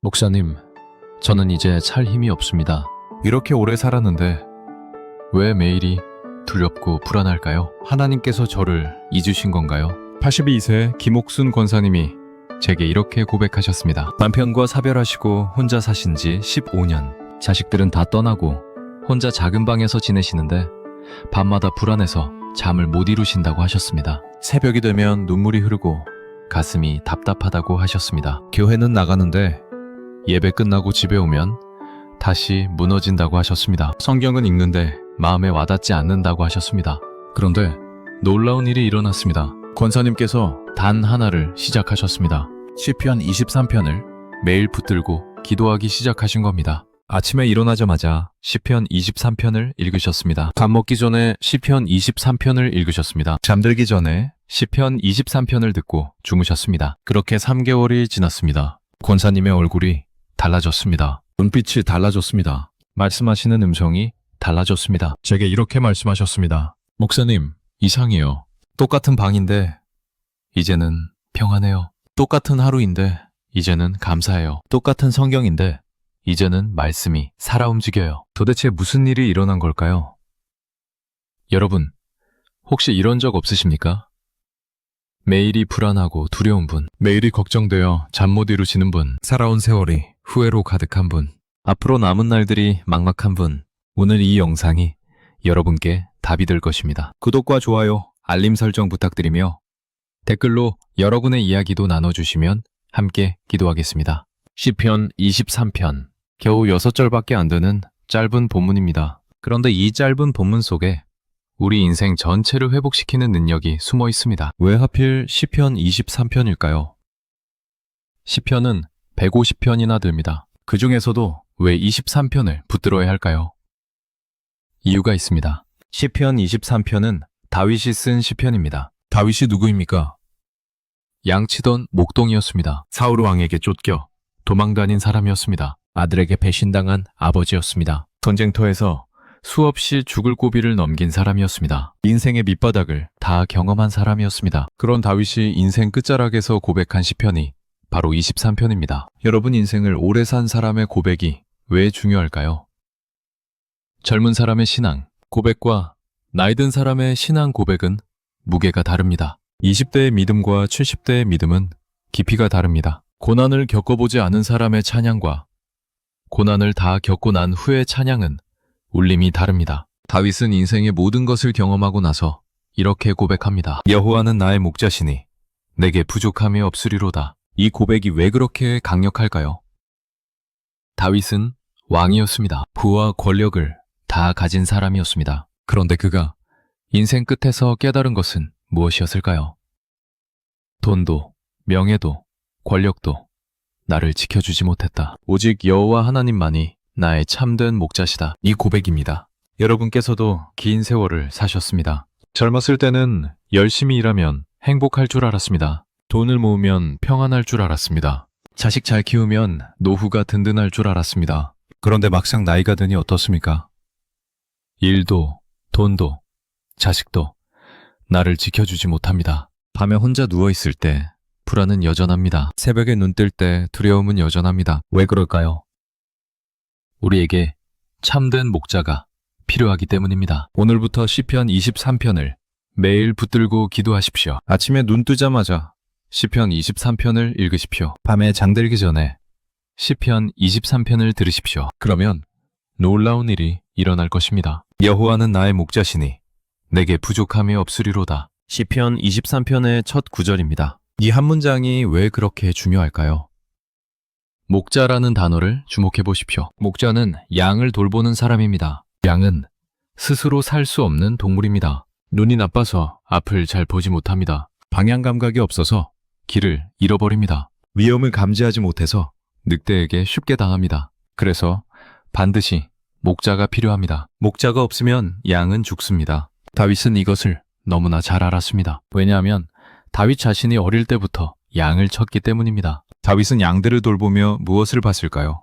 목사님, 저는 이제 살 힘이 없습니다. 이렇게 오래 살았는데 왜 매일이 두렵고 불안할까요? 하나님께서 저를 잊으신 건가요? 82세 김옥순 권사님이 제게 이렇게 고백하셨습니다. 남편과 사별하시고 혼자 사신 지 15년. 자식들은 다 떠나고 혼자 작은 방에서 지내시는데 밤마다 불안해서 잠을 못 이루신다고 하셨습니다. 새벽이 되면 눈물이 흐르고 가슴이 답답하다고 하셨습니다. 교회는 나가는데 예배 끝나고 집에 오면 다시 무너진다고 하셨습니다. 성경은 읽는데 마음에 와닿지 않는다고 하셨습니다. 그런데 놀라운 일이 일어났습니다. 권사님께서 단 하나를 시작하셨습니다. 시편 23편을 매일 붙들고 기도하기 시작하신 겁니다. 아침에 일어나자마자 시편 23편을 읽으셨습니다. 밥 먹기 전에 시편 23편을 읽으셨습니다. 잠들기 전에 시편 23편을 듣고 주무셨습니다. 그렇게 3개월이 지났습니다. 권사님의 얼굴이 달라졌습니다. 눈빛이 달라졌습니다. 말씀하시는 음성이 달라졌습니다. 제게 이렇게 말씀하셨습니다. 목사님, 이상해요. 똑같은 방인데 이제는 평안해요. 똑같은 하루인데 이제는 감사해요. 똑같은 성경인데 이제는 말씀이 살아 움직여요. 도대체 무슨 일이 일어난 걸까요? 여러분, 혹시 이런 적 없으십니까? 매일이 불안하고 두려운 분, 매일이 걱정되어 잠 못 이루시는 분, 살아온 세월이 후회로 가득한 분, 앞으로 남은 날들이 막막한 분, 오늘 이 영상이 여러분께 답이 될 것입니다. 구독과 좋아요, 알림 설정 부탁드리며 댓글로 여러분의 이야기도 나눠주시면 함께 기도하겠습니다. 시편 23편, 겨우 6절밖에 안 되는 짧은 본문입니다. 그런데 이 짧은 본문 속에 우리 인생 전체를 회복시키는 능력이 숨어 있습니다. 왜 하필 시편 23편일까요? 시편은 150편이나 됩니다. 그 중에서도 왜 23편을 붙들어야 할까요? 이유가 있습니다. 시편 23편은 다윗이 쓴 시편입니다. 다윗이 누구입니까? 양치던 목동이었습니다. 사울 왕에게 쫓겨 도망다닌 사람이었습니다. 아들에게 배신당한 아버지였습니다. 전쟁터에서 수없이 죽을 고비를 넘긴 사람이었습니다. 인생의 밑바닥을 다 경험한 사람이었습니다. 그런 다윗이 인생 끝자락에서 고백한 시편이 바로 23편입니다. 여러분 인생을 오래 산 사람의 고백이 왜 중요할까요? 젊은 사람의 신앙 고백과 나이 든 사람의 신앙 고백은 무게가 다릅니다. 20대의 믿음과 70대의 믿음은 깊이가 다릅니다. 고난을 겪어보지 않은 사람의 찬양과 고난을 다 겪고 난 후의 찬양은 울림이 다릅니다. 다윗은 인생의 모든 것을 경험하고 나서 이렇게 고백합니다. 여호와는 나의 목자시니 내게 부족함이 없으리로다. 이 고백이 왜 그렇게 강력할까요? 다윗은 왕이었습니다. 부와 권력을 다 가진 사람이었습니다. 그런데 그가 인생 끝에서 깨달은 것은 무엇이었을까요? 돈도, 명예도, 권력도 나를 지켜주지 못했다. 오직 여호와 하나님만이 나의 참된 목자시다. 이 고백입니다. 여러분께서도 긴 세월을 사셨습니다. 젊었을 때는 열심히 일하면 행복할 줄 알았습니다. 돈을 모으면 평안할 줄 알았습니다. 자식 잘 키우면 노후가 든든할 줄 알았습니다. 그런데 막상 나이가 드니 어떻습니까? 일도, 돈도, 자식도 나를 지켜주지 못합니다. 밤에 혼자 누워있을 때 불안은 여전합니다. 새벽에 눈 뜰 때 두려움은 여전합니다. 왜 그럴까요? 우리에게 참된 목자가 필요하기 때문입니다. 오늘부터 시편 23편을 매일 붙들고 기도하십시오. 아침에 눈 뜨자마자 시편 23편을 읽으십시오. 밤에 잠들기 전에 시편 23편을 들으십시오. 그러면 놀라운 일이 일어날 것입니다. 여호와는 나의 목자시니 내게 부족함이 없으리로다. 시편 23편의 첫 구절입니다. 이 한 문장이 왜 그렇게 중요할까요? 목자라는 단어를 주목해 보십시오. 목자는 양을 돌보는 사람입니다. 양은 스스로 살 수 없는 동물입니다. 눈이 나빠서 앞을 잘 보지 못합니다. 방향 감각이 없어서 길을 잃어버립니다. 위험을 감지하지 못해서 늑대에게 쉽게 당합니다. 그래서 반드시 목자가 필요합니다. 목자가 없으면 양은 죽습니다. 다윗은 이것을 너무나 잘 알았습니다. 왜냐하면 다윗 자신이 어릴 때부터 양을 쳤기 때문입니다. 다윗은 양들을 돌보며 무엇을 봤을까요?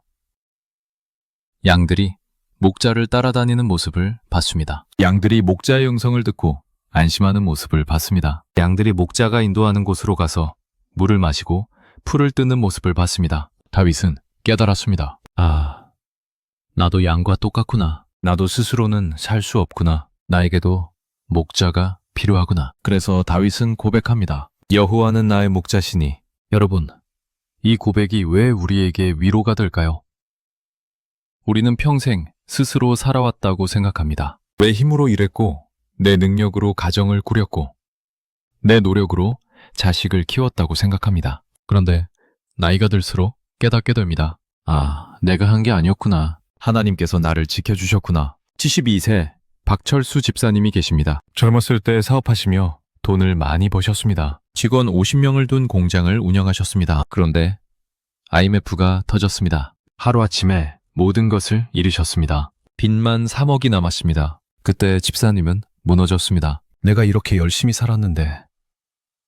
양들이 목자를 따라다니는 모습을 봤습니다. 양들이 목자의 음성을 듣고 안심하는 모습을 봤습니다. 양들이 목자가 인도하는 곳으로 가서 물을 마시고 풀을 뜯는 모습을 봤습니다. 다윗은 깨달았습니다. 아, 나도 양과 똑같구나. 나도 스스로는 살 수 없구나. 나에게도 목자가 필요하구나. 그래서 다윗은 고백합니다. 여호와는 나의 목자시니. 여러분, 이 고백이 왜 우리에게 위로가 될까요? 우리는 평생 스스로 살아왔다고 생각합니다. 내 힘으로 일했고, 내 능력으로 가정을 꾸렸고, 내 노력으로 자식을 키웠다고 생각합니다. 그런데 나이가 들수록 깨닫게 됩니다. 아, 내가 한 게 아니었구나. 하나님께서 나를 지켜주셨구나. 72세 박철수 집사님이 계십니다. 젊었을 때 사업하시며 돈을 많이 버셨습니다. 직원 50명을 둔 공장을 운영하셨습니다. 그런데 IMF가 터졌습니다. 하루아침에 모든 것을 잃으셨습니다. 빚만 3억이 남았습니다. 그때 집사님은 무너졌습니다. 내가 이렇게 열심히 살았는데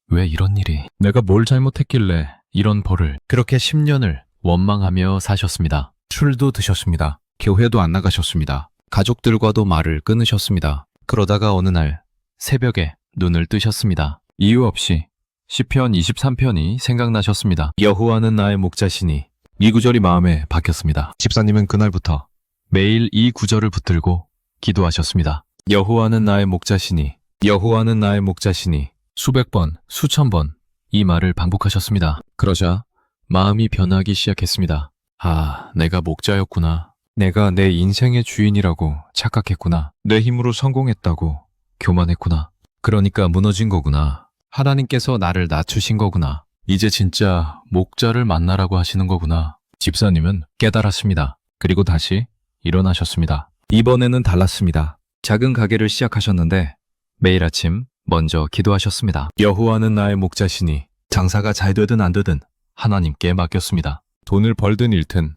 왜 이런 일이? 내가 뭘 잘못했길래 이런 벌을? 그렇게 10년을 원망하며 사셨습니다. 술도 드셨습니다. 교회도 안 나가셨습니다. 가족들과도 말을 끊으셨습니다. 그러다가 어느 날 새벽에 눈을 뜨셨습니다. 이유 없이 시편 23편이 생각나셨습니다. 여호와는 나의 목자시니. 이 구절이 마음에 박혔습니다. 집사님은 그날부터 매일 이 구절을 붙들고 기도하셨습니다. 여호와는 나의 목자시니. 여호와는 나의 목자시니. 수백 번, 수천 번 이 말을 반복하셨습니다. 그러자 마음이 변하기 시작했습니다. 아, 내가 목자였구나. 내가 내 인생의 주인이라고 착각했구나. 내 힘으로 성공했다고 교만했구나. 그러니까 무너진 거구나. 하나님께서 나를 낮추신 거구나. 이제 진짜 목자를 만나라고 하시는 거구나. 집사님은 깨달았습니다. 그리고 다시 일어나셨습니다. 이번에는 달랐습니다. 작은 가게를 시작하셨는데 매일 아침 먼저 기도하셨습니다. 여호와는 나의 목자시니. 장사가 잘 되든 안 되든 하나님께 맡겼습니다. 돈을 벌든 잃든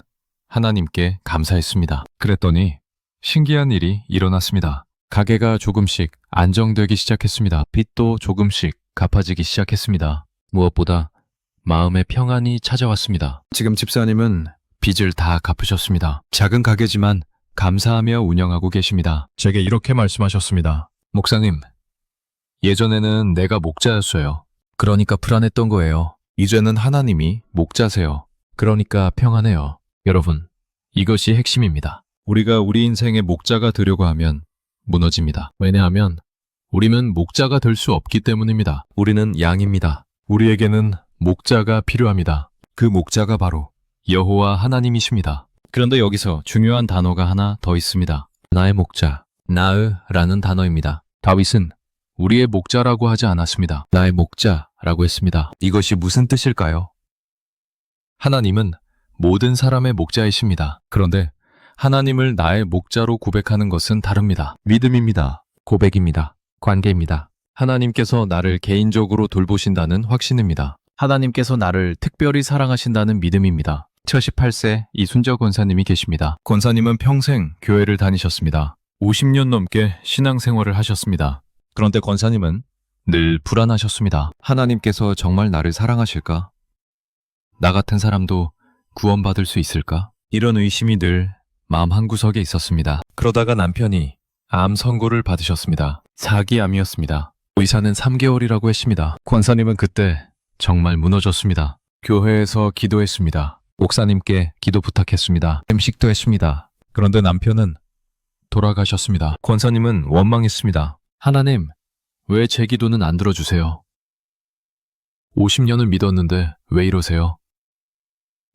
하나님께 감사했습니다. 그랬더니 신기한 일이 일어났습니다. 가게가 조금씩 안정되기 시작했습니다. 빚도 조금씩 갚아지기 시작했습니다. 무엇보다 마음의 평안이 찾아왔습니다. 지금 집사님은 빚을 다 갚으셨습니다. 작은 가게지만 감사하며 운영하고 계십니다. 제게 이렇게 말씀하셨습니다. 목사님, 예전에는 내가 목자였어요. 그러니까 불안했던 거예요. 이제는 하나님이 목자세요. 그러니까 평안해요. 여러분, 이것이 핵심입니다. 우리가 우리 인생의 목자가 되려고 하면 무너집니다. 왜냐하면 우리는 목자가 될 수 없기 때문입니다. 우리는 양입니다. 우리에게는 목자가 필요합니다. 그 목자가 바로 여호와 하나님이십니다. 그런데 여기서 중요한 단어가 하나 더 있습니다. 나의 목자, 나으라는 단어입니다. 다윗은 우리의 목자라고 하지 않았습니다. 나의 목자라고 했습니다. 이것이 무슨 뜻일까요? 하나님은 모든 사람의 목자이십니다. 그런데 하나님을 나의 목자로 고백하는 것은 다릅니다. 믿음입니다. 고백입니다. 관계입니다. 하나님께서 나를 개인적으로 돌보신다는 확신입니다. 하나님께서 나를 특별히 사랑하신다는 믿음입니다. 78세 이순재 권사님이 계십니다. 권사님은 평생 교회를 다니셨습니다. 50년 넘게 신앙생활을 하셨습니다. 그런데 권사님은 늘 불안하셨습니다. 하나님께서 정말 나를 사랑하실까? 나 같은 사람도 구원받을 수 있을까? 이런 의심이 늘 마음 한구석에 있었습니다. 그러다가 남편이 암 선고를 받으셨습니다. 4기 암이었습니다. 의사는 3개월이라고 했습니다. 권사님은 그때 정말 무너졌습니다. 교회에서 기도했습니다. 목사님께 기도 부탁했습니다. 엠식도 했습니다. 그런데 남편은 돌아가셨습니다. 권사님은 원망했습니다. 하나님, 왜 제 기도는 안 들어주세요? 50년을 믿었는데 왜 이러세요?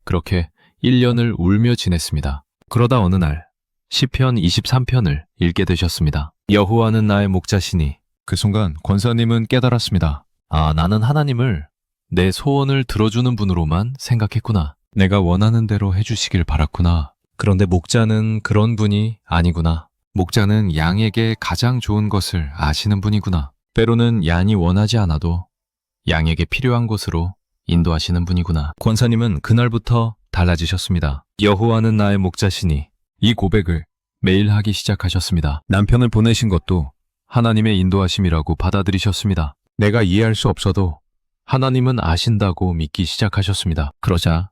그렇게 1년을 울며 지냈습니다. 그러다 어느 날 시편 23편을 읽게 되셨습니다. 여호와는 나의 목자시니. 그 순간 권사님은 깨달았습니다. 아, 나는 하나님을 내 소원을 들어주는 분으로만 생각했구나. 내가 원하는 대로 해주시길 바랐구나. 그런데 목자는 그런 분이 아니구나. 목자는 양에게 가장 좋은 것을 아시는 분이구나. 때로는 양이 원하지 않아도 양에게 필요한 곳으로 인도하시는 분이구나. 권사님은 그날부터 달라지셨습니다. 여호와는 나의 목자시니. 이 고백을 매일 하기 시작하셨습니다. 남편을 보내신 것도 하나님의 인도하심이라고 받아들이셨습니다. 내가 이해할 수 없어도 하나님은 아신다고 믿기 시작하셨습니다. 그러자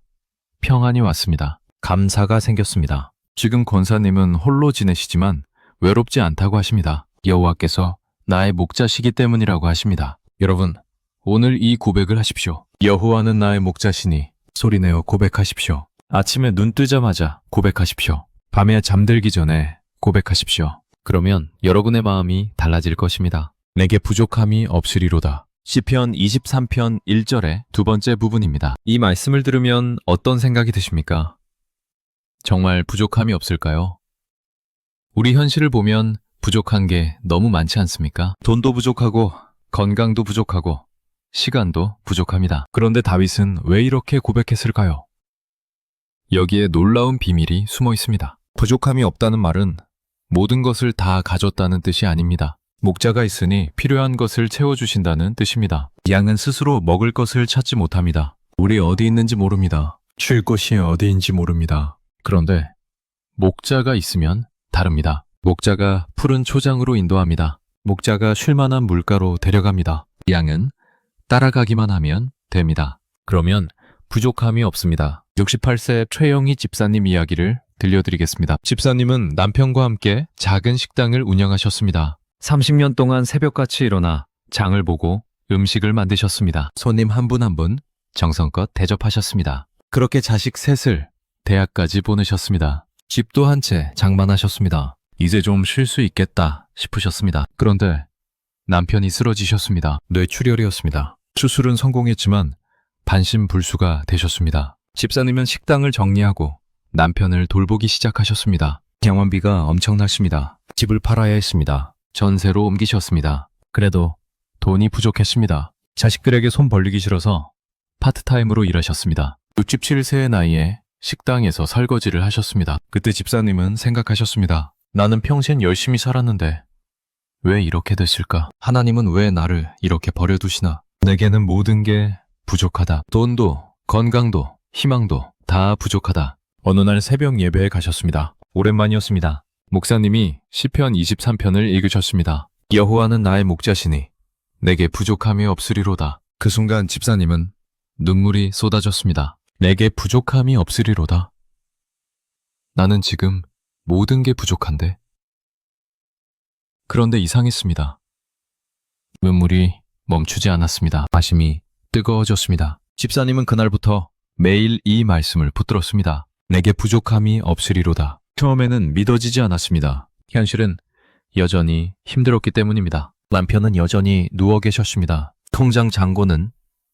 평안이 왔습니다. 감사가 생겼습니다. 지금 권사님은 홀로 지내시지만 외롭지 않다고 하십니다. 여호와께서 나의 목자시기 때문이라고 하십니다. 여러분, 오늘 이 고백을 하십시오. 여호와는 나의 목자시니. 소리내어 고백하십시오. 아침에 눈 뜨자마자 고백하십시오. 밤에 잠들기 전에 고백하십시오. 그러면 여러분의 마음이 달라질 것입니다. 내게 부족함이 없으리로다. 시편 23편 1절의 두 번째 부분입니다. 이 말씀을 들으면 어떤 생각이 드십니까? 정말 부족함이 없을까요? 우리 현실을 보면 부족한 게 너무 많지 않습니까? 돈도 부족하고 건강도 부족하고 시간도 부족합니다. 그런데 다윗은 왜 이렇게 고백했을까요? 여기에 놀라운 비밀이 숨어 있습니다. 부족함이 없다는 말은 모든 것을 다 가졌다는 뜻이 아닙니다. 목자가 있으니 필요한 것을 채워주신다는 뜻입니다. 양은 스스로 먹을 것을 찾지 못합니다. 물이 어디 있는지 모릅니다. 쉴 곳이 어디인지 모릅니다. 그런데 목자가 있으면 다릅니다. 목자가 푸른 초장으로 인도합니다. 목자가 쉴 만한 물가로 데려갑니다. 양은 따라가기만 하면 됩니다. 그러면 부족함이 없습니다. 68세 최영희 집사님 이야기를 들려드리겠습니다. 집사님은 남편과 함께 작은 식당을 운영하셨습니다. 30년 동안 새벽같이 일어나 장을 보고 음식을 만드셨습니다. 손님 한 분 한 분 정성껏 대접하셨습니다. 그렇게 자식 셋을 대학까지 보내셨습니다. 집도 한 채 장만하셨습니다. 이제 좀 쉴 수 있겠다 싶으셨습니다. 그런데 남편이 쓰러지셨습니다. 뇌출혈이었습니다. 수술은 성공했지만 반신불수가 되셨습니다. 집사님은 식당을 정리하고 남편을 돌보기 시작하셨습니다. 병원비가 엄청났습니다. 집을 팔아야 했습니다. 전세로 옮기셨습니다. 그래도 돈이 부족했습니다. 자식들에게 손 벌리기 싫어서 파트타임으로 일하셨습니다. 67세의 나이에 식당에서 설거지를 하셨습니다. 그때 집사님은 생각하셨습니다. 나는 평생 열심히 살았는데 왜 이렇게 됐을까? 하나님은 왜 나를 이렇게 버려두시나? 내게는 모든 게 부족하다. 돈도, 건강도, 희망도 다 부족하다. 어느 날 새벽 예배에 가셨습니다. 오랜만이었습니다. 목사님이 시편 23편을 읽으셨습니다. 여호와는 나의 목자시니 내게 부족함이 없으리로다. 그 순간 집사님은 눈물이 쏟아졌습니다. 내게 부족함이 없으리로다. 나는 지금 모든 게 부족한데. 그런데 이상했습니다. 눈물이 멈추지 않았습니다. 가심이 뜨거워졌습니다. 집사님은 그날부터 매일 이 말씀을 붙들었습니다. 내게 부족함이 없으리로다. 처음에는 믿어지지 않았습니다. 현실은 여전히 힘들었기 때문입니다. 남편은 여전히 누워 계셨습니다. 통장 잔고는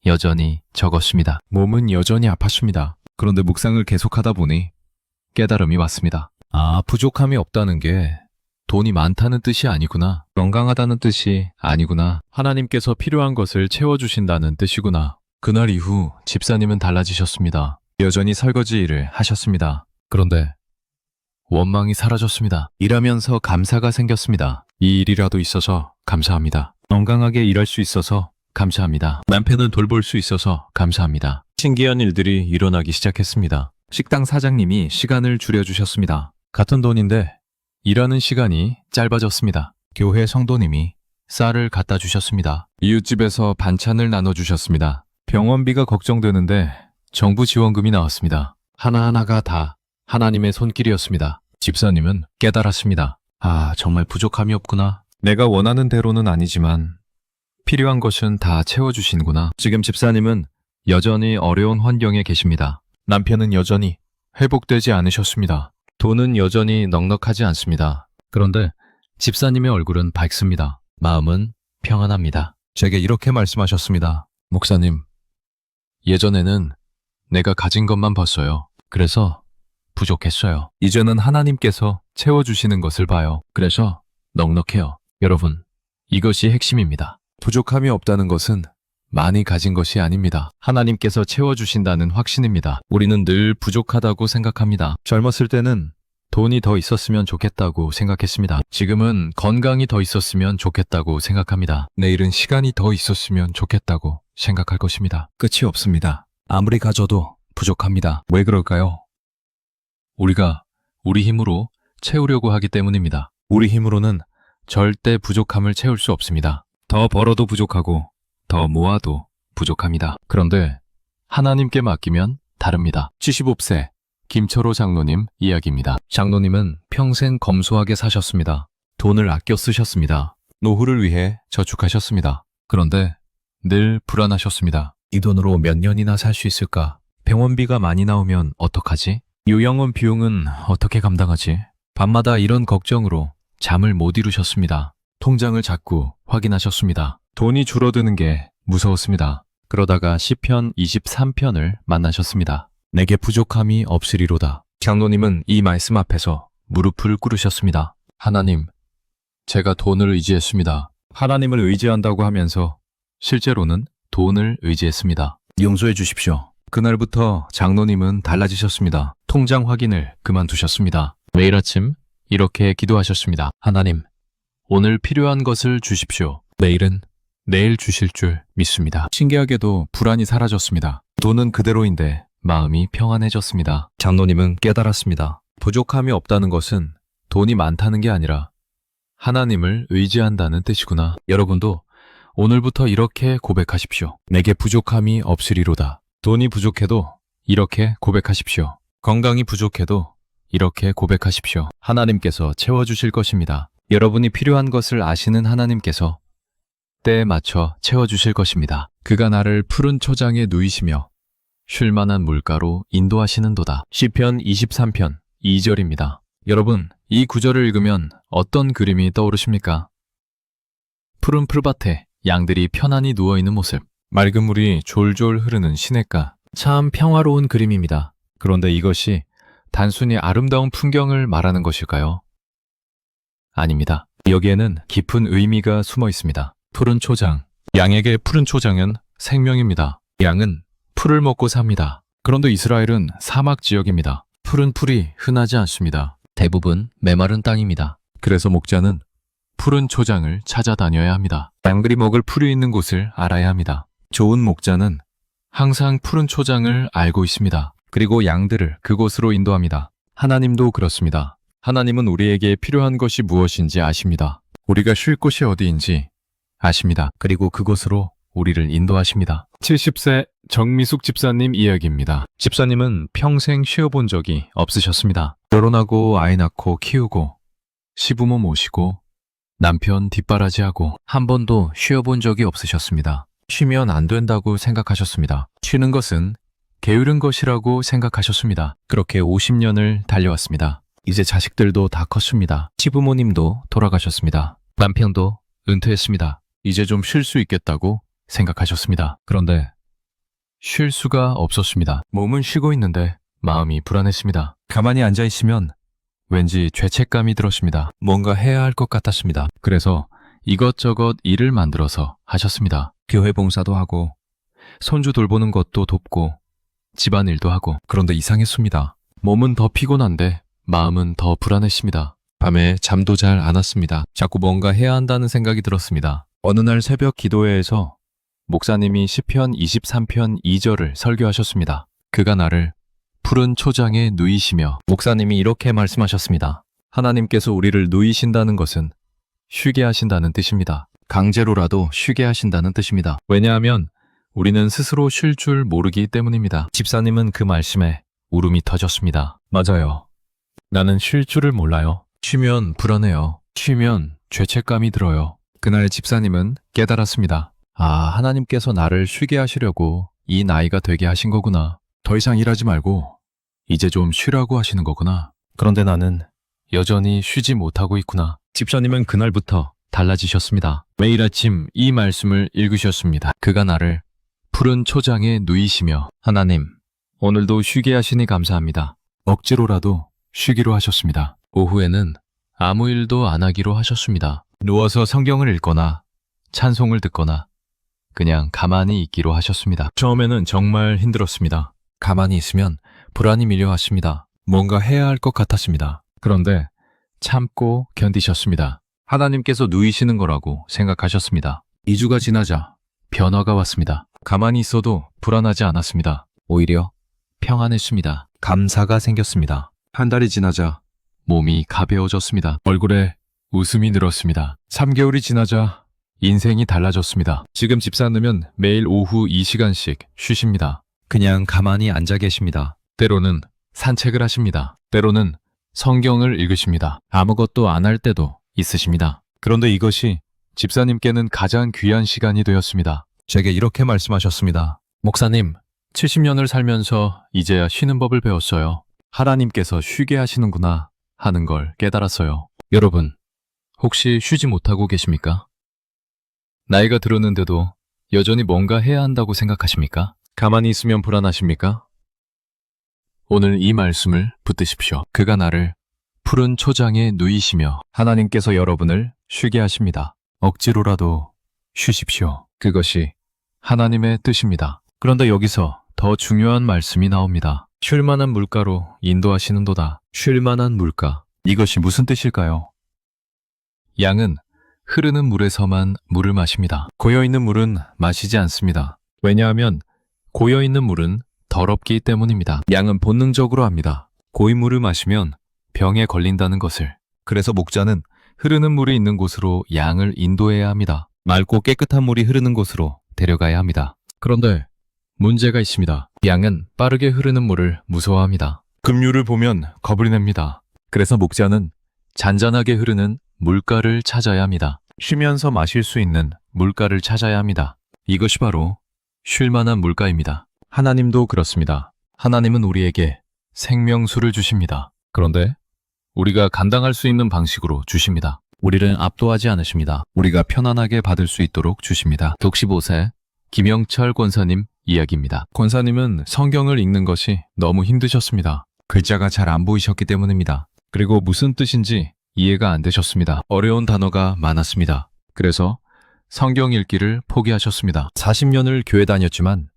여전히 적었습니다. 몸은 여전히 아팠습니다. 그런데 묵상을 계속하다 보니 깨달음이 왔습니다. 아, 부족함이 없다는 게 돈이 많다는 뜻이 아니구나. 건강하다는 뜻이 아니구나. 하나님께서 필요한 것을 채워주신다는 뜻이구나. 그날 이후 집사님은 달라지셨습니다. 여전히 설거지 일을 하셨습니다. 그런데 원망이 사라졌습니다. 일하면서 감사가 생겼습니다. 이 일이라도 있어서 감사합니다. 건강하게 일할 수 있어서 감사합니다. 남편을 돌볼 수 있어서 감사합니다. 신기한 일들이 일어나기 시작했습니다. 식당 사장님이 시간을 줄여주셨습니다. 같은 돈인데 일하는 시간이 짧아졌습니다. 교회 성도님이 쌀을 갖다 주셨습니다. 이웃집에서 반찬을 나눠주셨습니다. 병원비가 걱정되는데 정부 지원금이 나왔습니다. 하나하나가 다 하나님의 손길이었습니다. 집사님은 깨달았습니다. 아, 정말 부족함이 없구나. 내가 원하는 대로는 아니지만 필요한 것은 다 채워주신구나. 지금 집사님은 여전히 어려운 환경에 계십니다. 남편은 여전히 회복되지 않으셨습니다. 돈은 여전히 넉넉하지 않습니다. 그런데 집사님의 얼굴은 밝습니다. 마음은 평안합니다. 제게 이렇게 말씀하셨습니다. 목사님, 예전에는 내가 가진 것만 봤어요. 그래서 부족했어요. 이제는 하나님께서 채워주시는 것을 봐요. 그래서 넉넉해요. 여러분, 이것이 핵심입니다. 부족함이 없다는 것은 많이 가진 것이 아닙니다. 하나님께서 채워주신다는 확신입니다. 우리는 늘 부족하다고 생각합니다. 젊었을 때는 돈이 더 있었으면 좋겠다고 생각했습니다. 지금은 건강이 더 있었으면 좋겠다고 생각합니다. 내일은 시간이 더 있었으면 좋겠다고 생각할 것입니다. 끝이 없습니다. 아무리 가져도 부족합니다. 왜 그럴까요? 우리가 우리 힘으로 채우려고 하기 때문입니다. 우리 힘으로는 절대 부족함을 채울 수 없습니다. 더 벌어도 부족하고 더 모아도 부족합니다. 그런데 하나님께 맡기면 다릅니다. 75세 김철호 장로님 이야기입니다. 장로님은 평생 검소하게 사셨습니다. 돈을 아껴 쓰셨습니다. 노후를 위해 저축하셨습니다. 그런데 늘 불안하셨습니다. 이 돈으로 몇 년이나 살 수 있을까? 병원비가 많이 나오면 어떡하지? 요양원 비용은 어떻게 감당하지? 밤마다 이런 걱정으로 잠을 못 이루셨습니다. 통장을 자꾸 확인하셨습니다. 돈이 줄어드는 게 무서웠습니다. 그러다가 시편 23편을 만나셨습니다. 내게 부족함이 없으리로다. 장로님은 이 말씀 앞에서 무릎을 꿇으셨습니다. 하나님, 제가 돈을 의지했습니다. 하나님을 의지한다고 하면서 실제로는 돈을 의지했습니다. 용서해 주십시오. 그날부터 장로님은 달라지셨습니다. 통장 확인을 그만두셨습니다. 매일 아침 이렇게 기도하셨습니다. 하나님, 오늘 필요한 것을 주십시오. 내일은 내일 주실 줄 믿습니다. 신기하게도 불안이 사라졌습니다. 돈은 그대로인데 마음이 평안해졌습니다. 장로님은 깨달았습니다. 부족함이 없다는 것은 돈이 많다는 게 아니라 하나님을 의지한다는 뜻이구나. 여러분도 오늘부터 이렇게 고백하십시오. 내게 부족함이 없으리로다. 돈이 부족해도 이렇게 고백하십시오. 건강이 부족해도 이렇게 고백하십시오. 하나님께서 채워주실 것입니다. 여러분이 필요한 것을 아시는 하나님께서 때에 맞춰 채워주실 것입니다. 그가 나를 푸른 초장에 누이시며 쉴만한 물가로 인도하시는도다. 시편 23편 2절입니다. 여러분, 이 구절을 읽으면 어떤 그림이 떠오르십니까? 푸른 풀밭에 양들이 편안히 누워있는 모습, 맑은 물이 졸졸 흐르는 시냇가, 참 평화로운 그림입니다. 그런데 이것이 단순히 아름다운 풍경을 말하는 것일까요? 아닙니다. 여기에는 깊은 의미가 숨어 있습니다. 푸른 초장. 양에게 푸른 초장은 생명입니다. 양은 풀을 먹고 삽니다. 그런데 이스라엘은 사막 지역입니다. 푸른 풀이 흔하지 않습니다. 대부분 메마른 땅입니다. 그래서 목자는 푸른 초장을 찾아다녀야 합니다. 양들이 먹을 풀이 있는 곳을 알아야 합니다. 좋은 목자는 항상 푸른 초장을 알고 있습니다. 그리고 양들을 그곳으로 인도합니다. 하나님도 그렇습니다. 하나님은 우리에게 필요한 것이 무엇인지 아십니다. 우리가 쉴 곳이 어디인지 아십니다. 그리고 그곳으로 우리를 인도하십니다. 70세 정미숙 집사님 이야기입니다. 집사님은 평생 쉬어본 적이 없으셨습니다. 결혼하고 아이 낳고 키우고 시부모 모시고 남편 뒷바라지하고 한 번도 쉬어본 적이 없으셨습니다. 쉬면 안 된다고 생각하셨습니다. 쉬는 것은 게으른 것이라고 생각하셨습니다. 그렇게 50년을 달려왔습니다. 이제 자식들도 다 컸습니다. 시부모님도 돌아가셨습니다. 남편도 은퇴했습니다. 이제 좀 쉴 수 있겠다고 생각하셨습니다. 그런데 쉴 수가 없었습니다. 몸은 쉬고 있는데 마음이 불안했습니다. 가만히 앉아 있으면 왠지 죄책감이 들었습니다. 뭔가 해야 할 것 같았습니다. 그래서 이것저것 일을 만들어서 하셨습니다. 교회 봉사도 하고 손주 돌보는 것도 돕고 집안일도 하고. 그런데 이상했습니다. 몸은 더 피곤한데 마음은 더 불안했습니다. 밤에 잠도 잘 안 왔습니다. 자꾸 뭔가 해야 한다는 생각이 들었습니다. 어느 날 새벽 기도회에서 목사님이 시편 23편 2절을 설교하셨습니다. 그가 나를 푸른 초장에 누이시며. 목사님이 이렇게 말씀하셨습니다. 하나님께서 우리를 누이신다는 것은 쉬게 하신다는 뜻입니다. 강제로라도 쉬게 하신다는 뜻입니다. 왜냐하면 우리는 스스로 쉴 줄 모르기 때문입니다. 집사님은 그 말씀에 울음이 터졌습니다. 맞아요. 나는 쉴 줄을 몰라요. 쉬면 불안해요. 쉬면 죄책감이 들어요. 그날 집사님은 깨달았습니다. 아, 하나님께서 나를 쉬게 하시려고 이 나이가 되게 하신 거구나. 더 이상 일하지 말고 이제 좀 쉬라고 하시는 거구나. 그런데 나는 여전히 쉬지 못하고 있구나. 집사님은 그날부터 달라지셨습니다. 매일 아침 이 말씀을 읽으셨습니다. 그가 나를 푸른 초장에 누이시며. 하나님, 오늘도 쉬게 하시니 감사합니다. 억지로라도 쉬기로 하셨습니다. 오후에는 아무 일도 안 하기로 하셨습니다. 누워서 성경을 읽거나 찬송을 듣거나 그냥 가만히 있기로 하셨습니다. 처음에는 정말 힘들었습니다. 가만히 있으면 불안이 밀려왔습니다. 뭔가 해야 할 것 같았습니다. 그런데 참고 견디셨습니다. 하나님께서 누이시는 거라고 생각하셨습니다. 2주가 지나자 변화가 왔습니다. 가만히 있어도 불안하지 않았습니다. 오히려 평안했습니다. 감사가 생겼습니다. 한 달이 지나자 몸이 가벼워졌습니다. 얼굴에 웃음이 늘었습니다. 3개월이 지나자 인생이 달라졌습니다. 지금 집사님은 매일 오후 2시간씩 쉬십니다. 그냥 가만히 앉아 계십니다. 때로는 산책을 하십니다. 때로는 성경을 읽으십니다. 아무것도 안 할 때도 있으십니다. 그런데 이것이 집사님께는 가장 귀한 시간이 되었습니다. 제게 이렇게 말씀하셨습니다. 목사님, 70년을 살면서 이제야 쉬는 법을 배웠어요. 하나님께서 쉬게 하시는구나 하는 걸 깨달았어요. 여러분, 혹시 쉬지 못하고 계십니까? 나이가 들었는데도 여전히 뭔가 해야 한다고 생각하십니까? 가만히 있으면 불안하십니까? 오늘 이 말씀을 붙드십시오. 그가 나를 푸른 초장에 누이시며 하나님께서 여러분을 쉬게 하십니다. 억지로라도 쉬십시오. 그것이 하나님의 뜻입니다. 그런데 여기서 더 중요한 말씀이 나옵니다. 쉴 만한 물가로 인도하시는도다. 쉴 만한 물가. 이것이 무슨 뜻일까요? 양은 흐르는 물에서만 물을 마십니다. 고여있는 물은 마시지 않습니다. 왜냐하면 고여있는 물은 더럽기 때문입니다. 양은 본능적으로 압니다. 고인 물을 마시면 병에 걸린다는 것을. 그래서 목자는 흐르는 물이 있는 곳으로 양을 인도해야 합니다. 맑고 깨끗한 물이 흐르는 곳으로 데려가야 합니다. 그런데 문제가 있습니다. 양은 빠르게 흐르는 물을 무서워합니다. 급류를 보면 겁을 냅니다. 그래서 목자는 잔잔하게 흐르는 물가를 찾아야 합니다. 쉬면서 마실 수 있는 물가를 찾아야 합니다. 이것이 바로 쉴 만한 물가입니다. 하나님도 그렇습니다. 하나님은 우리에게 생명수를 주십니다. 그런데 우리가 감당할 수 있는 방식으로 주십니다. 우리를 압도하지 않으십니다. 우리가 편안하게 받을 수 있도록 주십니다. 독시보세 김영철 권사님 이야기입니다. 권사님은 성경을 읽는 것이 너무 힘드셨습니다. 글자가 잘 안 보이셨기 때문입니다. 그리고 무슨 뜻인지 이해가 안 되셨습니다. 어려운 단어가 많았습니다. 그래서 성경 읽기를 포기하셨습니다. 40년을 교회 다녔지만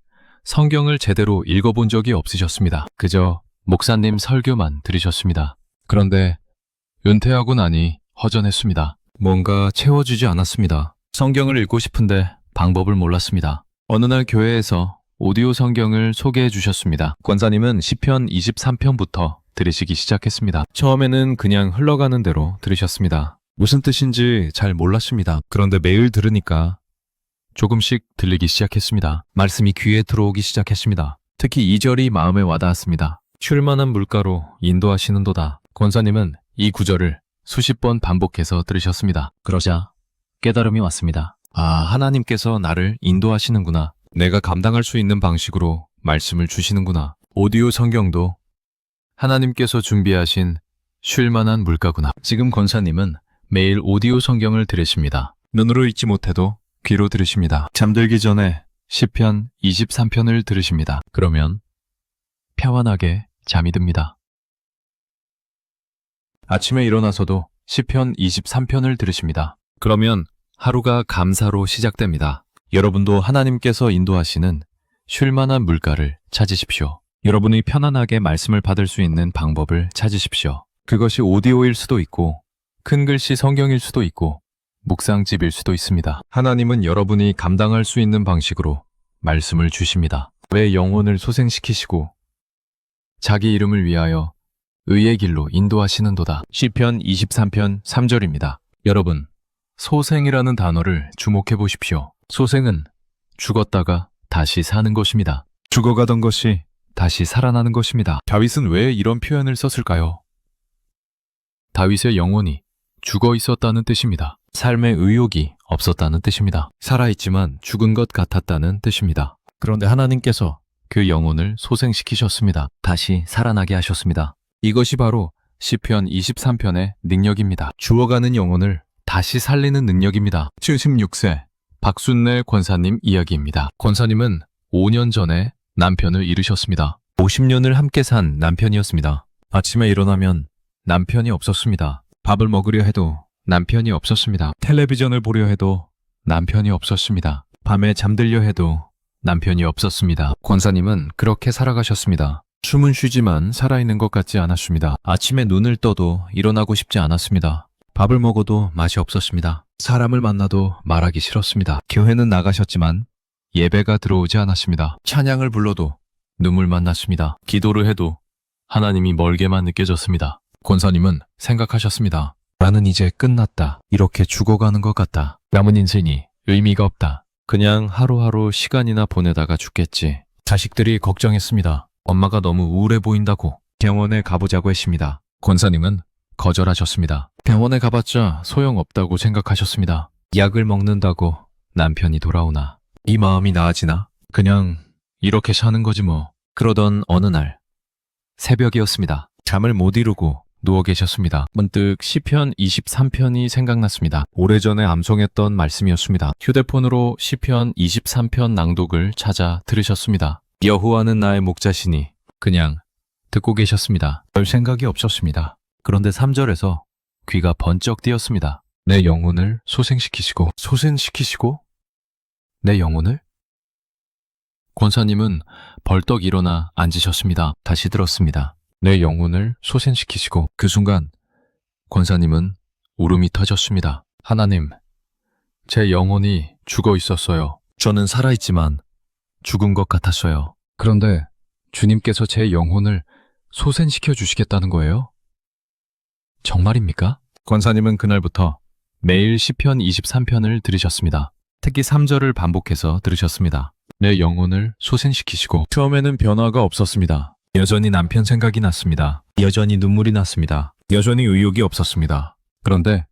성경을 제대로 읽어본 적이 없으셨습니다. 그저 목사님 설교만 들으셨습니다. 그런데 은퇴하고 나니 허전했습니다. 뭔가 채워주지 않았습니다. 성경을 읽고 싶은데 방법을 몰랐습니다. 어느 날 교회에서 오디오 성경을 소개해 주셨습니다. 권사님은 시편 23편부터 들으시기 시작했습니다. 처음에는 그냥 흘러가는 대로 들으셨습니다. 무슨 뜻인지 잘 몰랐습니다. 그런데 매일 들으니까 조금씩 들리기 시작했습니다. 말씀이 귀에 들어오기 시작했습니다. 특히 2절이 마음에 와닿았습니다. 쉴 만한 물가로 인도하시는도다. 권사님은 이 구절을 수십 번 반복해서 들으셨습니다. 그러자 깨달음이 왔습니다. 아, 하나님께서 나를 인도하시는구나. 내가 감당할 수 있는 방식으로 말씀을 주시는구나. 오디오 성경도 하나님께서 준비하신 쉴 만한 물가구나. 지금 권사님은 매일 오디오 성경을 들으십니다. 눈으로 읽지 못해도 귀로 들으십니다. 잠들기 전에 시편 23편을 들으십니다. 그러면 평안하게 잠이 듭니다. 아침에 일어나서도 시편 23편을 들으십니다. 그러면 하루가 감사로 시작됩니다. 여러분도 하나님께서 인도하시는 쉴 만한 물가를 찾으십시오. 여러분이 편안하게 말씀을 받을 수 있는 방법을 찾으십시오. 그것이 오디오일 수도 있고 큰 글씨 성경일 수도 있고 묵상집일 수도 있습니다. 하나님은 여러분이 감당할 수 있는 방식으로 말씀을 주십니다. 왜 영혼을 소생시키시고 자기 이름을 위하여 의의 길로 인도하시는도다. 시편 23편 3절입니다. 여러분, 소생이라는 단어를 주목해 보십시오. 소생은 죽었다가 다시 사는 것입니다. 죽어가던 것이 다시 살아나는 것입니다. 다윗은 왜 이런 표현을 썼을까요? 다윗의 영혼이 죽어 있었다는 뜻입니다. 삶의 의욕이 없었다는 뜻입니다. 살아있지만 죽은 것 같았다는 뜻입니다. 그런데 하나님께서 그 영혼을 소생시키셨습니다. 다시 살아나게 하셨습니다. 이것이 바로 시편 23편의 능력입니다. 죽어가는 영혼을 다시 살리는 능력입니다. 76세 박순례 권사님 이야기입니다. 권사님은 5년 전에 남편을 잃으셨습니다. 50년을 함께 산 남편이었습니다. 아침에 일어나면 남편이 없었습니다. 밥을 먹으려 해도 남편이 없었습니다. 텔레비전을 보려 해도 남편이 없었습니다. 밤에 잠들려 해도 남편이 없었습니다. 권사님은 그렇게 살아가셨습니다. 숨은 쉬지만 살아있는 것 같지 않았습니다. 아침에 눈을 떠도 일어나고 싶지 않았습니다. 밥을 먹어도 맛이 없었습니다. 사람을 만나도 말하기 싫었습니다. 교회는 나가셨지만 예배가 들어오지 않았습니다. 찬양을 불러도 눈물만 났습니다. 기도를 해도 하나님이 멀게만 느껴졌습니다. 권사님은 생각하셨습니다. 나는 이제 끝났다. 이렇게 죽어가는 것 같다. 남은 인생이 의미가 없다. 그냥 하루하루 시간이나 보내다가 죽겠지. 자식들이 걱정했습니다. 엄마가 너무 우울해 보인다고 병원에 가보자고 했습니다. 권사님은 거절하셨습니다. 병원에 가봤자 소용없다고 생각하셨습니다. 약을 먹는다고 남편이 돌아오나? 이 마음이 나아지나? 그냥 이렇게 사는 거지 뭐. 그러던 어느 날 새벽이었습니다. 잠을 못 이루고 누워 계셨습니다. 문득 시편 23편이 생각났습니다. 오래전에 암송했던 말씀이었습니다. 휴대폰으로 시편 23편 낭독을 찾아 들으셨습니다. 여호와는 나의 목자시니 그냥 듣고 계셨습니다. 별 생각이 없었습니다. 그런데 3절에서 귀가 번쩍 뜨였습니다. 내 영혼을 소생시키시고 내 영혼을? 권사님은 벌떡 일어나 앉으셨습니다. 다시 들었습니다. 내 영혼을 소생시키시고 그 순간 권사님은 울음이 터졌습니다. 하나님, 제 영혼이 죽어 있었어요. 저는 살아있지만 죽은 것 같았어요. 그런데 주님께서 제 영혼을 소생시켜 주시겠다는 거예요? 정말입니까? 권사님은 그날부터 매일 시편 23편을 들으셨습니다. 특히 3절을 반복해서 들으셨습니다. 내 영혼을 소생시키시고 처음에는 변화가 없었습니다. 여전히 남편 생각이 났습니다. 여전히 눈물이 났습니다. 여전히 의욕이 없었습니다. 그런데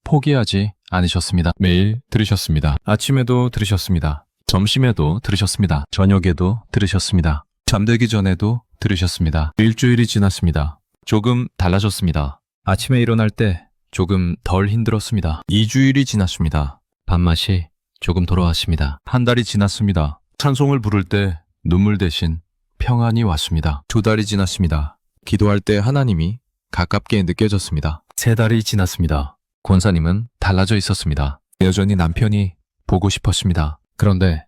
포기하지 않으셨습니다. 매일 들으셨습니다. 아침에도 들으셨습니다. 점심에도 들으셨습니다. 저녁에도 들으셨습니다. 잠들기 전에도 들으셨습니다. 일주일이 지났습니다. 조금 달라졌습니다. 아침에 일어날 때 조금 덜 힘들었습니다. 2주일이 지났습니다. 밥맛이 조금 돌아왔습니다. 한 달이 지났습니다. 찬송을 부를 때 눈물 대신 평안이 왔습니다. 2달이 지났습니다. 기도할 때 하나님이 가깝게 느껴졌습니다. 3달이 지났습니다. 권사님은 달라져 있었습니다. 여전히 남편이 보고 싶었습니다. 그런데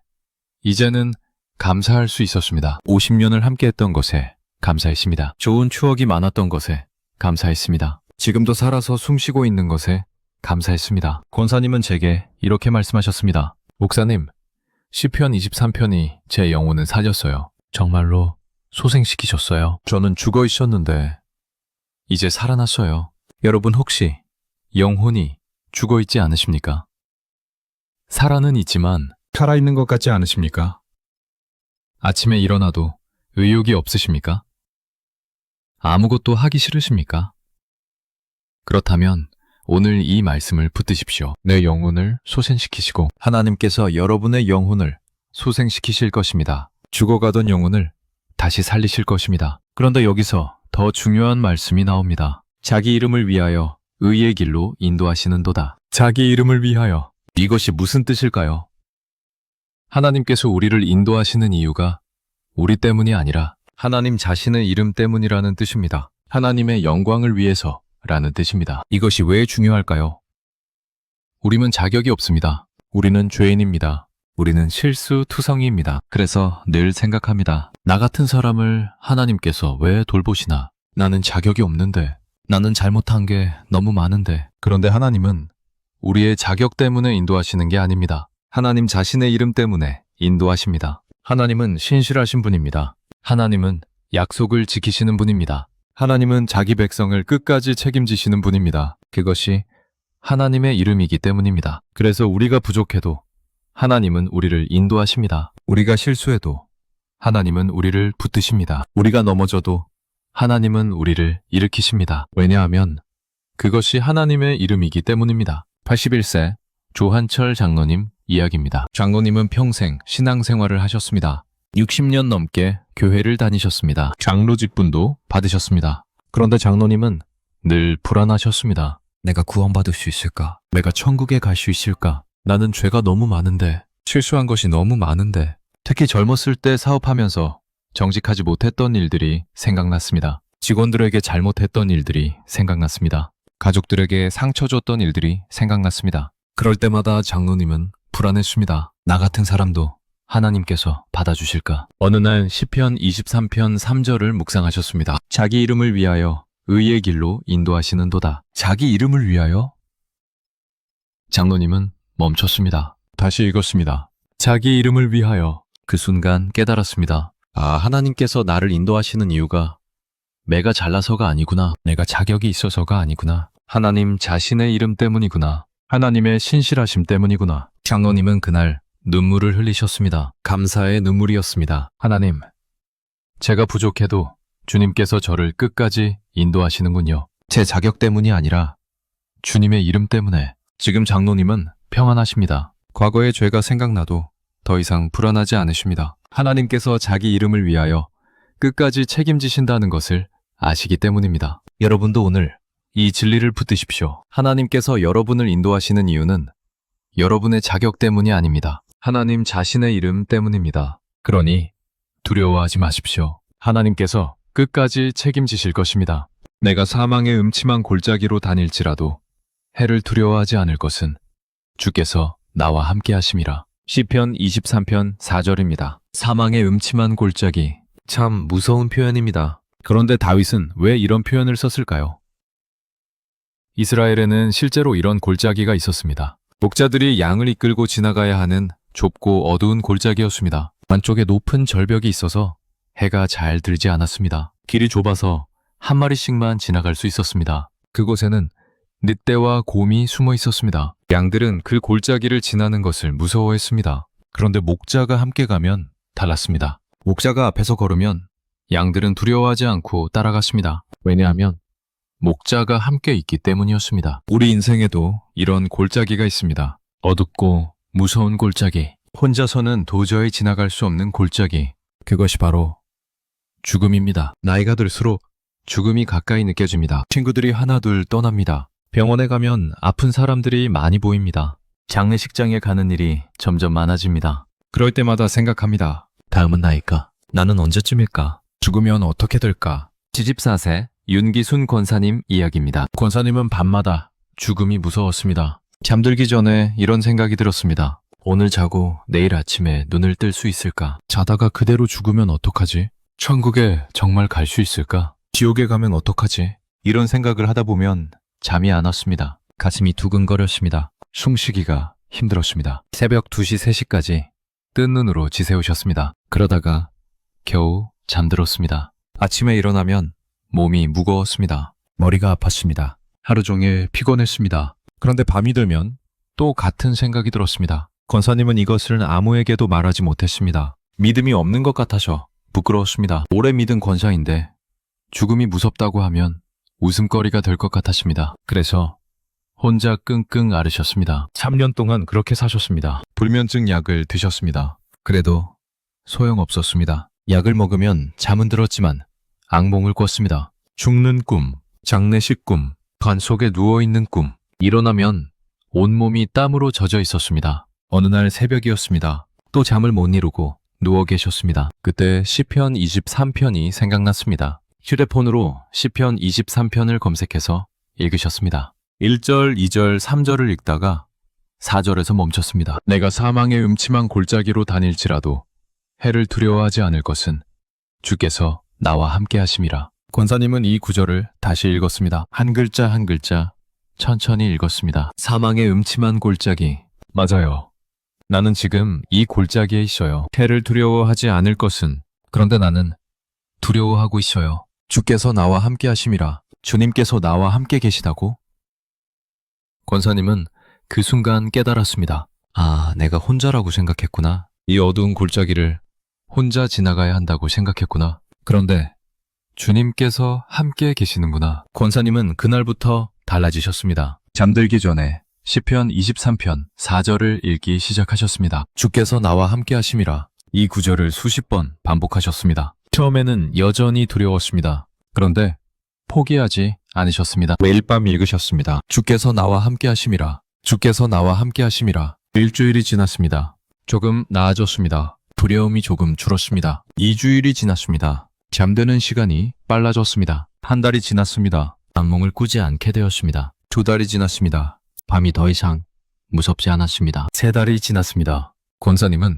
이제는 감사할 수 있었습니다. 50년을 함께했던 것에 감사했습니다. 좋은 추억이 많았던 것에 감사했습니다. 지금도 살아서 숨쉬고 있는 것에 감사했습니다. 권사님은 제게 이렇게 말씀하셨습니다. 목사님, 시편 23편이 제 영혼을 살렸어요. 정말로 소생시키셨어요. 저는 죽어 있었는데 이제 살아났어요. 여러분 혹시 영혼이 죽어 있지 않으십니까? 살아는 있지만 살아있는 것 같지 않으십니까? 아침에 일어나도 의욕이 없으십니까? 아무것도 하기 싫으십니까? 그렇다면 오늘 이 말씀을 붙드십시오. 내 영혼을 소생시키시고 하나님께서 여러분의 영혼을 소생시키실 것입니다. 죽어가던 영혼을 다시 살리실 것입니다. 그런데 여기서 더 중요한 말씀이 나옵니다. 자기 이름을 위하여 의의 길로 인도하시는도다. 자기 이름을 위하여. 이것이 무슨 뜻일까요? 하나님께서 우리를 인도하시는 이유가 우리 때문이 아니라 하나님 자신의 이름 때문이라는 뜻입니다. 하나님의 영광을 위해서라는 뜻입니다. 이것이 왜 중요할까요? 우리는 자격이 없습니다. 우리는 죄인입니다. 우리는 실수투성이입니다. 그래서 늘 생각합니다. 나 같은 사람을 하나님께서 왜 돌보시나? 나는 자격이 없는데, 나는 잘못한 게 너무 많은데. 그런데 하나님은 우리의 자격 때문에 인도하시는 게 아닙니다. 하나님 자신의 이름 때문에 인도하십니다. 하나님은 신실하신 분입니다. 하나님은 약속을 지키시는 분입니다. 하나님은 자기 백성을 끝까지 책임지시는 분입니다. 그것이 하나님의 이름이기 때문입니다. 그래서 우리가 부족해도 하나님은 우리를 인도하십니다. 우리가 실수해도 하나님은 우리를 붙드십니다. 우리가 넘어져도 하나님은 우리를 일으키십니다. 왜냐하면 그것이 하나님의 이름이기 때문입니다. 81세 조한철 장로님 이야기입니다. 장로님은 평생 신앙생활을 하셨습니다. 60년 넘게 교회를 다니셨습니다. 장로 직분도 받으셨습니다. 그런데 장로님은 늘 불안하셨습니다. 내가 구원받을 수 있을까? 내가 천국에 갈 수 있을까? 나는 죄가 너무 많은데, 실수한 것이 너무 많은데, 특히 젊었을 때 사업하면서 정직하지 못했던 일들이 생각났습니다. 직원들에게 잘못했던 일들이 생각났습니다. 가족들에게 상처 줬던 일들이 생각났습니다. 그럴 때마다 장로님은 불안했습니다. 나 같은 사람도 하나님께서 받아주실까? 어느 날 시편 23편 3절을 묵상하셨습니다. 자기 이름을 위하여 의의 길로 인도하시는도다. 자기 이름을 위하여? 장로님은 멈췄습니다. 다시 읽었습니다. 자기 이름을 위하여. 그 순간 깨달았습니다. 아, 하나님께서 나를 인도하시는 이유가 내가 잘나서가 아니구나. 내가 자격이 있어서가 아니구나. 하나님 자신의 이름 때문이구나. 하나님의 신실하심 때문이구나. 장로님은 그날 눈물을 흘리셨습니다. 감사의 눈물이었습니다. 하나님, 제가 부족해도 주님께서 저를 끝까지 인도하시는군요. 제 자격 때문이 아니라 주님의 이름 때문에. 지금 장로님은 평안하십니다. 과거의 죄가 생각나도 더 이상 불안하지 않으십니다. 하나님께서 자기 이름을 위하여 끝까지 책임지신다는 것을 아시기 때문입니다. 여러분도 오늘 이 진리를 붙드십시오. 하나님께서 여러분을 인도하시는 이유는 여러분의 자격 때문이 아닙니다. 하나님 자신의 이름 때문입니다. 그러니 두려워하지 마십시오. 하나님께서 끝까지 책임지실 것입니다. 내가 사망의 음침한 골짜기로 다닐지라도 해를 두려워하지 않을 것은 주께서 나와 함께 하심이라. 시편 23편 4절입니다. 사망의 음침한 골짜기. 참 무서운 표현입니다. 그런데 다윗은 왜 이런 표현을 썼을까요? 이스라엘에는 실제로 이런 골짜기가 있었습니다. 목자들이 양을 이끌고 지나가야 하는 좁고 어두운 골짜기였습니다. 안쪽에 높은 절벽이 있어서 해가 잘 들지 않았습니다. 길이 좁아서 한 마리씩만 지나갈 수 있었습니다. 그곳에는 늑대와 곰이 숨어 있었습니다. 양들은 그 골짜기를 지나는 것을 무서워했습니다. 그런데 목자가 함께 가면 달랐습니다. 목자가 앞에서 걸으면 양들은 두려워하지 않고 따라갔습니다. 왜냐하면 목자가 함께 있기 때문이었습니다. 우리 인생에도 이런 골짜기가 있습니다. 어둡고 무서운 골짜기. 혼자서는 도저히 지나갈 수 없는 골짜기. 그것이 바로 죽음입니다. 나이가 들수록 죽음이 가까이 느껴집니다. 친구들이 하나둘 떠납니다. 병원에 가면 아픈 사람들이 많이 보입니다. 장례식장에 가는 일이 점점 많아집니다. 그럴 때마다 생각합니다. 다음은 나일까? 나는 언제쯤일까? 죽으면 어떻게 될까? 지집사세 윤기순 권사님 이야기입니다. 권사님은 밤마다 죽음이 무서웠습니다. 잠들기 전에 이런 생각이 들었습니다. 오늘 자고 내일 아침에 눈을 뜰 수 있을까? 자다가 그대로 죽으면 어떡하지? 천국에 정말 갈 수 있을까? 지옥에 가면 어떡하지? 이런 생각을 하다 보면 잠이 안 왔습니다. 가슴이 두근거렸습니다. 숨쉬기가 힘들었습니다. 새벽 2시, 3시까지 뜬 눈으로 지새우셨습니다. 그러다가 겨우 잠들었습니다. 아침에 일어나면 몸이 무거웠습니다. 머리가 아팠습니다. 하루 종일 피곤했습니다. 그런데 밤이 되면 또 같은 생각이 들었습니다. 권사님은 이것을 아무에게도 말하지 못했습니다. 믿음이 없는 것 같아서 부끄러웠습니다. 오래 믿은 권사인데 죽음이 무섭다고 하면 웃음거리가 될 것 같았습니다. 그래서 혼자 끙끙 앓으셨습니다. 3년 동안 그렇게 사셨습니다. 불면증 약을 드셨습니다. 그래도 소용없었습니다. 약을 먹으면 잠은 들었지만 악몽을 꿨습니다. 죽는 꿈, 장례식 꿈, 관 속에 누워있는 꿈. 일어나면 온몸이 땀으로 젖어 있었습니다. 어느 날 새벽이었습니다. 또 잠을 못 이루고 누워 계셨습니다. 그때 시편 23편이 생각났습니다. 휴대폰으로 시편 23편을 검색해서 읽으셨습니다. 1절, 2절, 3절을 읽다가 4절에서 멈췄습니다. 내가 사망의 음침한 골짜기로 다닐지라도 해를 두려워하지 않을 것은 주께서 나와 함께 하심이라. 권사님은 이 구절을 다시 읽었습니다. 한 글자 한 글자 천천히 읽었습니다. 사망의 음침한 골짜기. 맞아요. 나는 지금 이 골짜기에 있어요. 해를 두려워하지 않을 것은, 그런데 나는 두려워하고 있어요. 주께서 나와 함께 하심이라. 주님께서 나와 함께 계시다고? 권사님은 그 순간 깨달았습니다. 아, 내가 혼자라고 생각했구나. 이 어두운 골짜기를 혼자 지나가야 한다고 생각했구나. 그런데 주님께서 함께 계시는구나. 권사님은 그날부터 달라지셨습니다. 잠들기 전에 시편 23편 4절을 읽기 시작하셨습니다. 주께서 나와 함께 하심이라. 이 구절을 수십 번 반복하셨습니다. 처음에는 여전히 두려웠습니다. 그런데 포기하지 않으셨습니다. 매일 밤 읽으셨습니다. 주께서 나와 함께 하심이라. 주께서 나와 함께 하심이라. 일주일이 지났습니다. 조금 나아졌습니다. 두려움이 조금 줄었습니다. 2주일이 지났습니다. 잠드는 시간이 빨라졌습니다. 한 달이 지났습니다. 악몽을 꾸지 않게 되었습니다. 2달이 지났습니다. 밤이 더 이상 무섭지 않았습니다. 3달이 지났습니다. 권사님은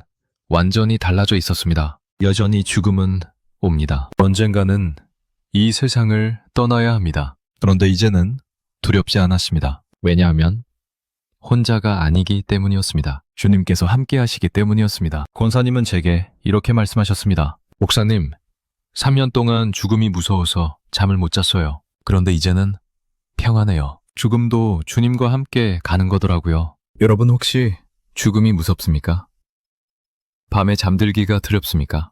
완전히 달라져 있었습니다. 여전히 죽음은 옵니다. 언젠가는 이 세상을 떠나야 합니다. 그런데 이제는 두렵지 않았습니다. 왜냐하면 혼자가 아니기 때문이었습니다. 주님께서 함께 하시기 때문이었습니다. 권사님은 제게 이렇게 말씀하셨습니다. 목사님, 3년 동안 죽음이 무서워서 잠을 못 잤어요. 그런데 이제는 평안해요. 죽음도 주님과 함께 가는 거더라고요. 여러분 혹시 죽음이 무섭습니까? 밤에 잠들기가 두렵습니까?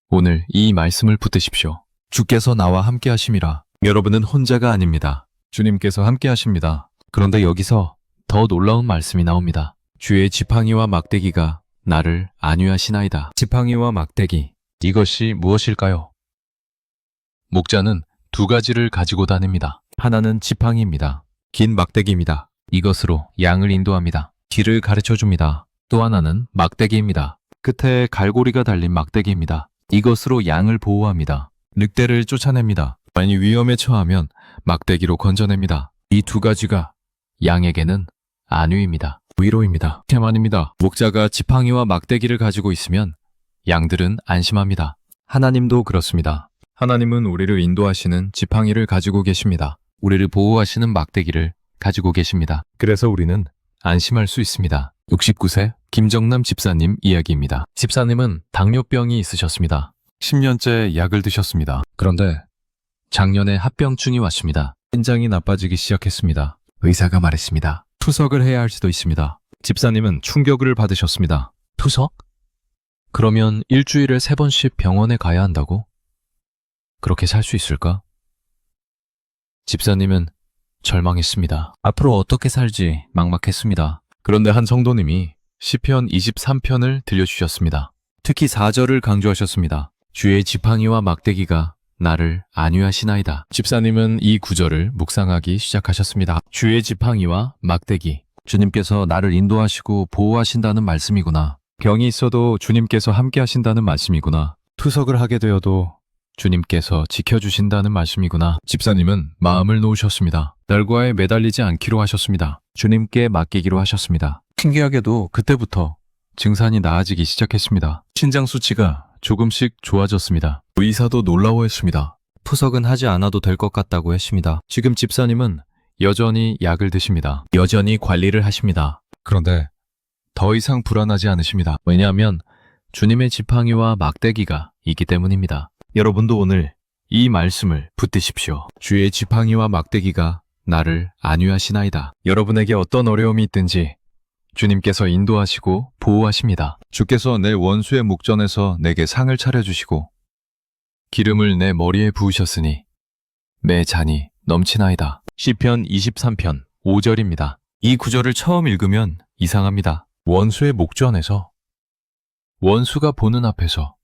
오늘 이 말씀을 붙드십시오. 주께서 나와 함께 하심이라. 여러분은 혼자가 아닙니다. 주님께서 함께 하십니다. 그런데 여기서 더 놀라운 말씀이 나옵니다. 주의 지팡이와 막대기가 나를 안위하시나이다. 지팡이와 막대기, 이것이 무엇일까요? 목자는 두 가지를 가지고 다닙니다. 하나는 지팡이입니다. 긴 막대기입니다. 이것으로 양을 인도합니다. 길을 가르쳐 줍니다. 또 하나는 막대기입니다. 끝에 갈고리가 달린 막대기입니다. 이것으로 양을 보호합니다. 늑대를 쫓아냅니다. 만약 위험에 처하면 막대기로 건져냅니다. 이 두 가지가 양에게는 안위입니다. 위로입니다. 태만입니다. 목자가 지팡이와 막대기를 가지고 있으면 양들은 안심합니다. 하나님도 그렇습니다. 하나님은 우리를 인도하시는 지팡이를 가지고 계십니다. 우리를 보호하시는 막대기를 가지고 계십니다. 그래서 우리는 안심할 수 있습니다. 69세 김정남 집사님 이야기입니다. 집사님은 당뇨병이 있으셨습니다. 10년째 약을 드셨습니다. 그런데 작년에 합병증이 왔습니다. 신장이 나빠지기 시작했습니다. 의사가 말했습니다. 투석을 해야 할 수도 있습니다. 집사님은 충격을 받으셨습니다. 투석? 그러면 일주일에 3번씩 병원에 가야 한다고? 그렇게 살 수 있을까? 집사님은 절망했습니다. 앞으로 어떻게 살지 막막했습니다. 그런데 한 성도님이 시편 23편을 들려주셨습니다. 특히 4절을 강조하셨습니다. 주의 지팡이와 막대기가 나를 안위하시나이다. 집사님은 이 구절을 묵상하기 시작하셨습니다. 주의 지팡이와 막대기. 주님께서 나를 인도하시고 보호하신다는 말씀이구나. 병이 있어도 주님께서 함께 하신다는 말씀이구나. 투석을 하게 되어도 주님께서 지켜주신다는 말씀이구나. 집사님은 마음을 놓으셨습니다. 날과에 매달리지 않기로 하셨습니다. 주님께 맡기기로 하셨습니다. 신기하게도 그때부터 증상이 나아지기 시작했습니다. 신장 수치가 조금씩 좋아졌습니다. 의사도 놀라워했습니다. 투석은 하지 않아도 될 것 같다고 했습니다. 지금 집사님은 여전히 약을 드십니다. 여전히 관리를 하십니다. 그런데 더 이상 불안하지 않으십니다. 왜냐하면 주님의 지팡이와 막대기가 있기 때문입니다. 여러분도 오늘 이 말씀을 붙드십시오. 주의 지팡이와 막대기가 나를 안위하시나이다. 여러분에게 어떤 어려움이 있든지 주님께서 인도하시고 보호하십니다. 주께서 내 원수의 목전에서 내게 상을 차려주시고 기름을 내 머리에 부으셨으니 내 잔이 넘치나이다. 시편 23편 5절입니다. 이 구절을 처음 읽으면 이상합니다. 원수의 목전에서, 원수가 보는 앞에서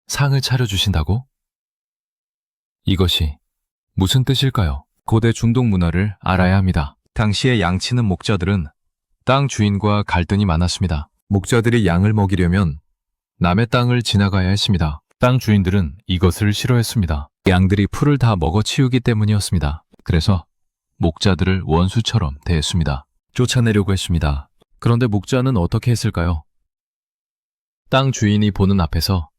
상을 차려주신다고? 이것이 무슨 뜻일까요? 고대 중동 문화를 알아야 합니다. 당시의 양치는 목자들은 땅 주인과 갈등이 많았습니다. 목자들이 양을 먹이려면 남의 땅을 지나가야 했습니다. 땅 주인들은 이것을 싫어했습니다. 양들이 풀을 다 먹어치우기 때문이었습니다. 그래서 목자들을 원수처럼 대했습니다. 쫓아내려고 했습니다. 그런데 목자는 어떻게 했을까요? 땅 주인이 보는 앞에서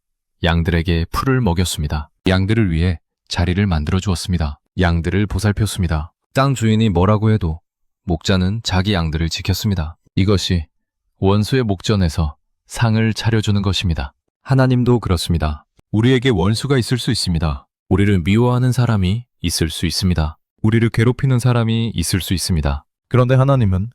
양들에게 풀을 먹였습니다. 양들을 위해 자리를 만들어 주었습니다. 양들을 보살폈습니다. 땅 주인이 뭐라고 해도 목자는 자기 양들을 지켰습니다. 이것이 원수의 목전에서 상을 차려주는 것입니다. 하나님도 그렇습니다. 우리에게 원수가 있을 수 있습니다. 우리를 미워하는 사람이 있을 수 있습니다. 우리를 괴롭히는 사람이 있을 수 있습니다. 그런데 하나님은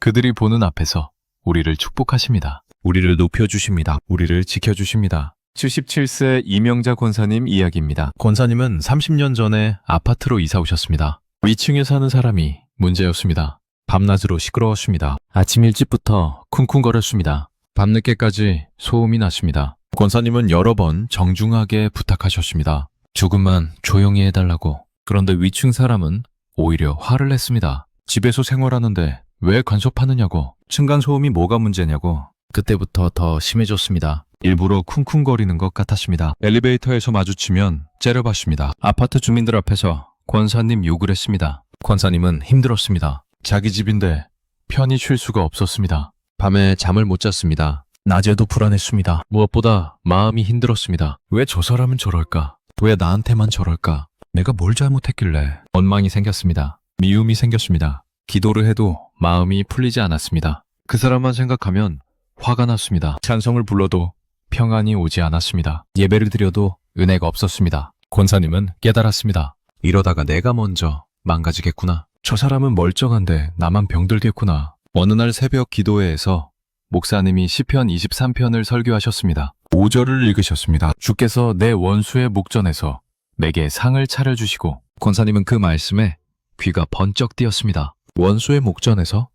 그들이 보는 앞에서 우리를 축복하십니다. 우리를 높여주십니다. 우리를 지켜주십니다. 77세 이명자 권사님 이야기입니다. 권사님은 30년 전에 아파트로 이사 오셨습니다. 위층에 사는 사람이 문제였습니다. 밤낮으로 시끄러웠습니다. 아침 일찍부터 쿵쿵거렸습니다. 밤늦게까지 소음이 났습니다. 권사님은 여러 번 정중하게 부탁하셨습니다. 조금만 조용히 해달라고. 그런데 위층 사람은 오히려 화를 냈습니다. 집에서 생활하는데 왜 간섭하느냐고. 층간소음이 뭐가 문제냐고. 그때부터 더 심해졌습니다. 일부러 쿵쿵거리는 것 같았습니다. 엘리베이터에서 마주치면 째려봤습니다. 아파트 주민들 앞에서 권사님 욕을 했습니다. 권사님은 힘들었습니다. 자기 집인데 편히 쉴 수가 없었습니다. 밤에 잠을 못 잤습니다. 낮에도 불안했습니다. 무엇보다 마음이 힘들었습니다. 왜 저 사람은 저럴까? 왜 나한테만 저럴까? 내가 뭘 잘못했길래? 원망이 생겼습니다. 미움이 생겼습니다. 기도를 해도 마음이 풀리지 않았습니다. 그 사람만 생각하면 화가 났습니다. 찬성을 불러도 평안이 오지 않았습니다. 예배를 드려도 은혜가 없었습니다. 권사님은 깨달았습니다. 이러다가 내가 먼저 망가지겠구나. 저 사람은 멀쩡한데 나만 병들겠구나. 어느 날 새벽 기도회에서 목사님이 시편 23편을 설교하셨습니다. 5절을 읽으셨습니다. 주께서 내 원수의 목전에서 내게 상을 차려주시고. 권사님은 그 말씀에 귀가 번쩍 뜨였습니다. 원수의 목전에서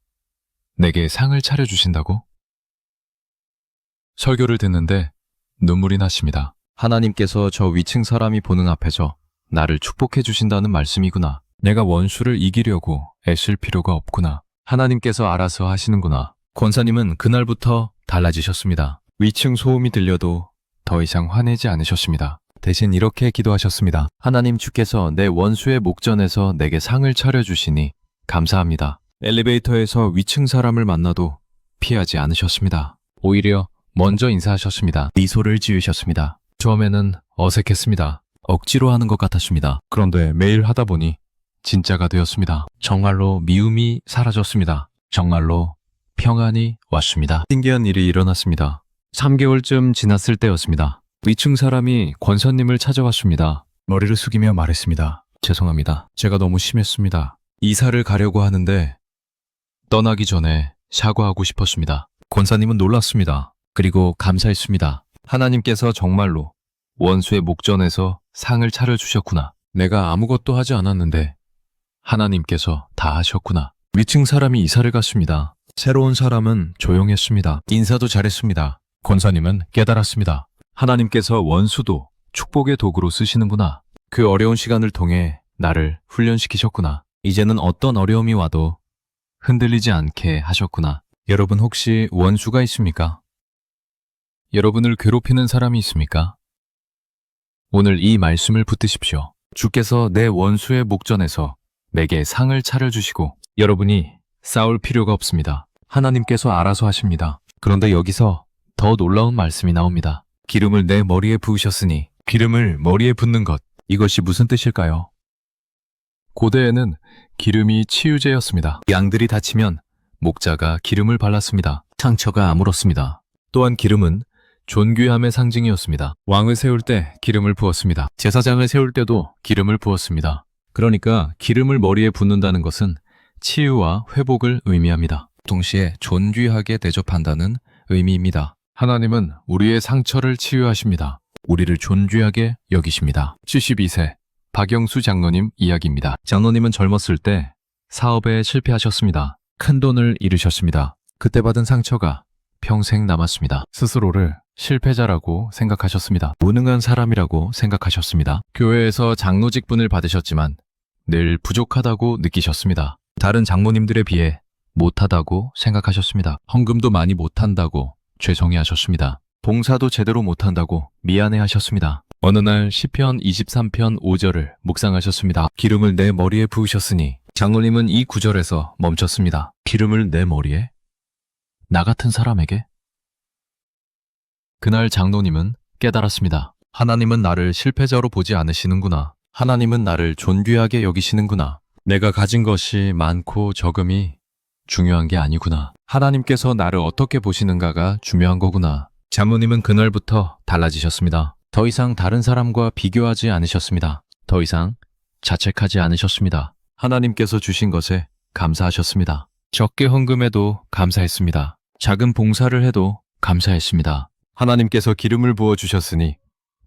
내게 상을 차려주신다고? 설교를 듣는데 눈물이 나십니다. 하나님께서 저 위층 사람이 보는 앞에서 나를 축복해 주신다는 말씀이구나. 내가 원수를 이기려고 애쓸 필요가 없구나. 하나님께서 알아서 하시는구나. 권사님은 그날부터 달라지셨습니다. 위층 소음이 들려도 더 이상 화내지 않으셨습니다. 대신 이렇게 기도하셨습니다. 하나님 주께서 내 원수의 목전에서 내게 상을 차려주시니 감사합니다. 엘리베이터에서 위층 사람을 만나도 피하지 않으셨습니다. 오히려 먼저 인사하셨습니다. 미소를 지으셨습니다. 처음에는 어색했습니다. 억지로 하는 것 같았습니다. 그런데 매일 하다 보니 진짜가 되었습니다. 정말로 미움이 사라졌습니다. 정말로 평안이 왔습니다. 신기한 일이 일어났습니다. 3개월쯤 지났을 때였습니다. 위층 사람이 권사님을 찾아왔습니다. 머리를 숙이며 말했습니다. 죄송합니다. 제가 너무 심했습니다. 이사를 가려고 하는데 떠나기 전에 사과하고 싶었습니다. 권사님은 놀랐습니다. 그리고 감사했습니다. 하나님께서 정말로 원수의 목전에서 상을 차려주셨구나. 내가 아무것도 하지 않았는데 하나님께서 다 하셨구나. 위층 사람이 이사를 갔습니다. 새로운 사람은 조용했습니다. 인사도 잘했습니다. 권사님은 깨달았습니다. 하나님께서 원수도 축복의 도구로 쓰시는구나. 그 어려운 시간을 통해 나를 훈련시키셨구나. 이제는 어떤 어려움이 와도 흔들리지 않게 하셨구나. 여러분 혹시 원수가 있습니까? 여러분을 괴롭히는 사람이 있습니까? 오늘 이 말씀을 붙드십시오. 주께서 내 원수의 목전에서 내게 상을 차려주시고 여러분이 싸울 필요가 없습니다. 하나님께서 알아서 하십니다. 그런데 여기서 더 놀라운 말씀이 나옵니다. 기름을 내 머리에 부으셨으니 기름을 머리에 붓는 것. 이것이 무슨 뜻일까요? 고대에는 기름이 치유제였습니다. 양들이 다치면 목자가 기름을 발랐습니다. 상처가 아물었습니다. 또한 기름은 존귀함의 상징이었습니다. 왕을 세울 때 기름을 부었습니다. 제사장을 세울 때도 기름을 부었습니다. 그러니까 기름을 머리에 붓는다는 것은 치유와 회복을 의미합니다. 동시에 존귀하게 대접한다는 의미입니다. 하나님은 우리의 상처를 치유하십니다. 우리를 존귀하게 여기십니다. 72세 박영수 장로님 이야기입니다. 장로님은 젊었을 때 사업에 실패하셨습니다. 큰 돈을 잃으셨습니다. 그때 받은 상처가 평생 남았습니다. 스스로를 실패자라고 생각하셨습니다. 무능한 사람이라고 생각하셨습니다. 교회에서 장로 직분을 받으셨지만 늘 부족하다고 느끼셨습니다. 다른 장모님들에 비해 못하다고 생각하셨습니다. 헌금도 많이 못한다고 죄송해하셨습니다. 봉사도 제대로 못한다고 미안해하셨습니다. 어느 날 시편 23편 5절을 묵상하셨습니다. 기름을 내 머리에 부으셨으니 장로님은 이 구절에서 멈췄습니다. 기름을 내 머리에? 나 같은 사람에게? 그날 장로님은 깨달았습니다. 하나님은 나를 실패자로 보지 않으시는구나. 하나님은 나를 존귀하게 여기시는구나. 내가 가진 것이 많고 적음이 중요한 게 아니구나. 하나님께서 나를 어떻게 보시는가가 중요한 거구나. 장로님은 그날부터 달라지셨습니다. 더 이상 다른 사람과 비교하지 않으셨습니다. 더 이상 자책하지 않으셨습니다. 하나님께서 주신 것에 감사하셨습니다. 적게 헌금해도 감사했습니다. 작은 봉사를 해도 감사했습니다. 하나님께서 기름을 부어주셨으니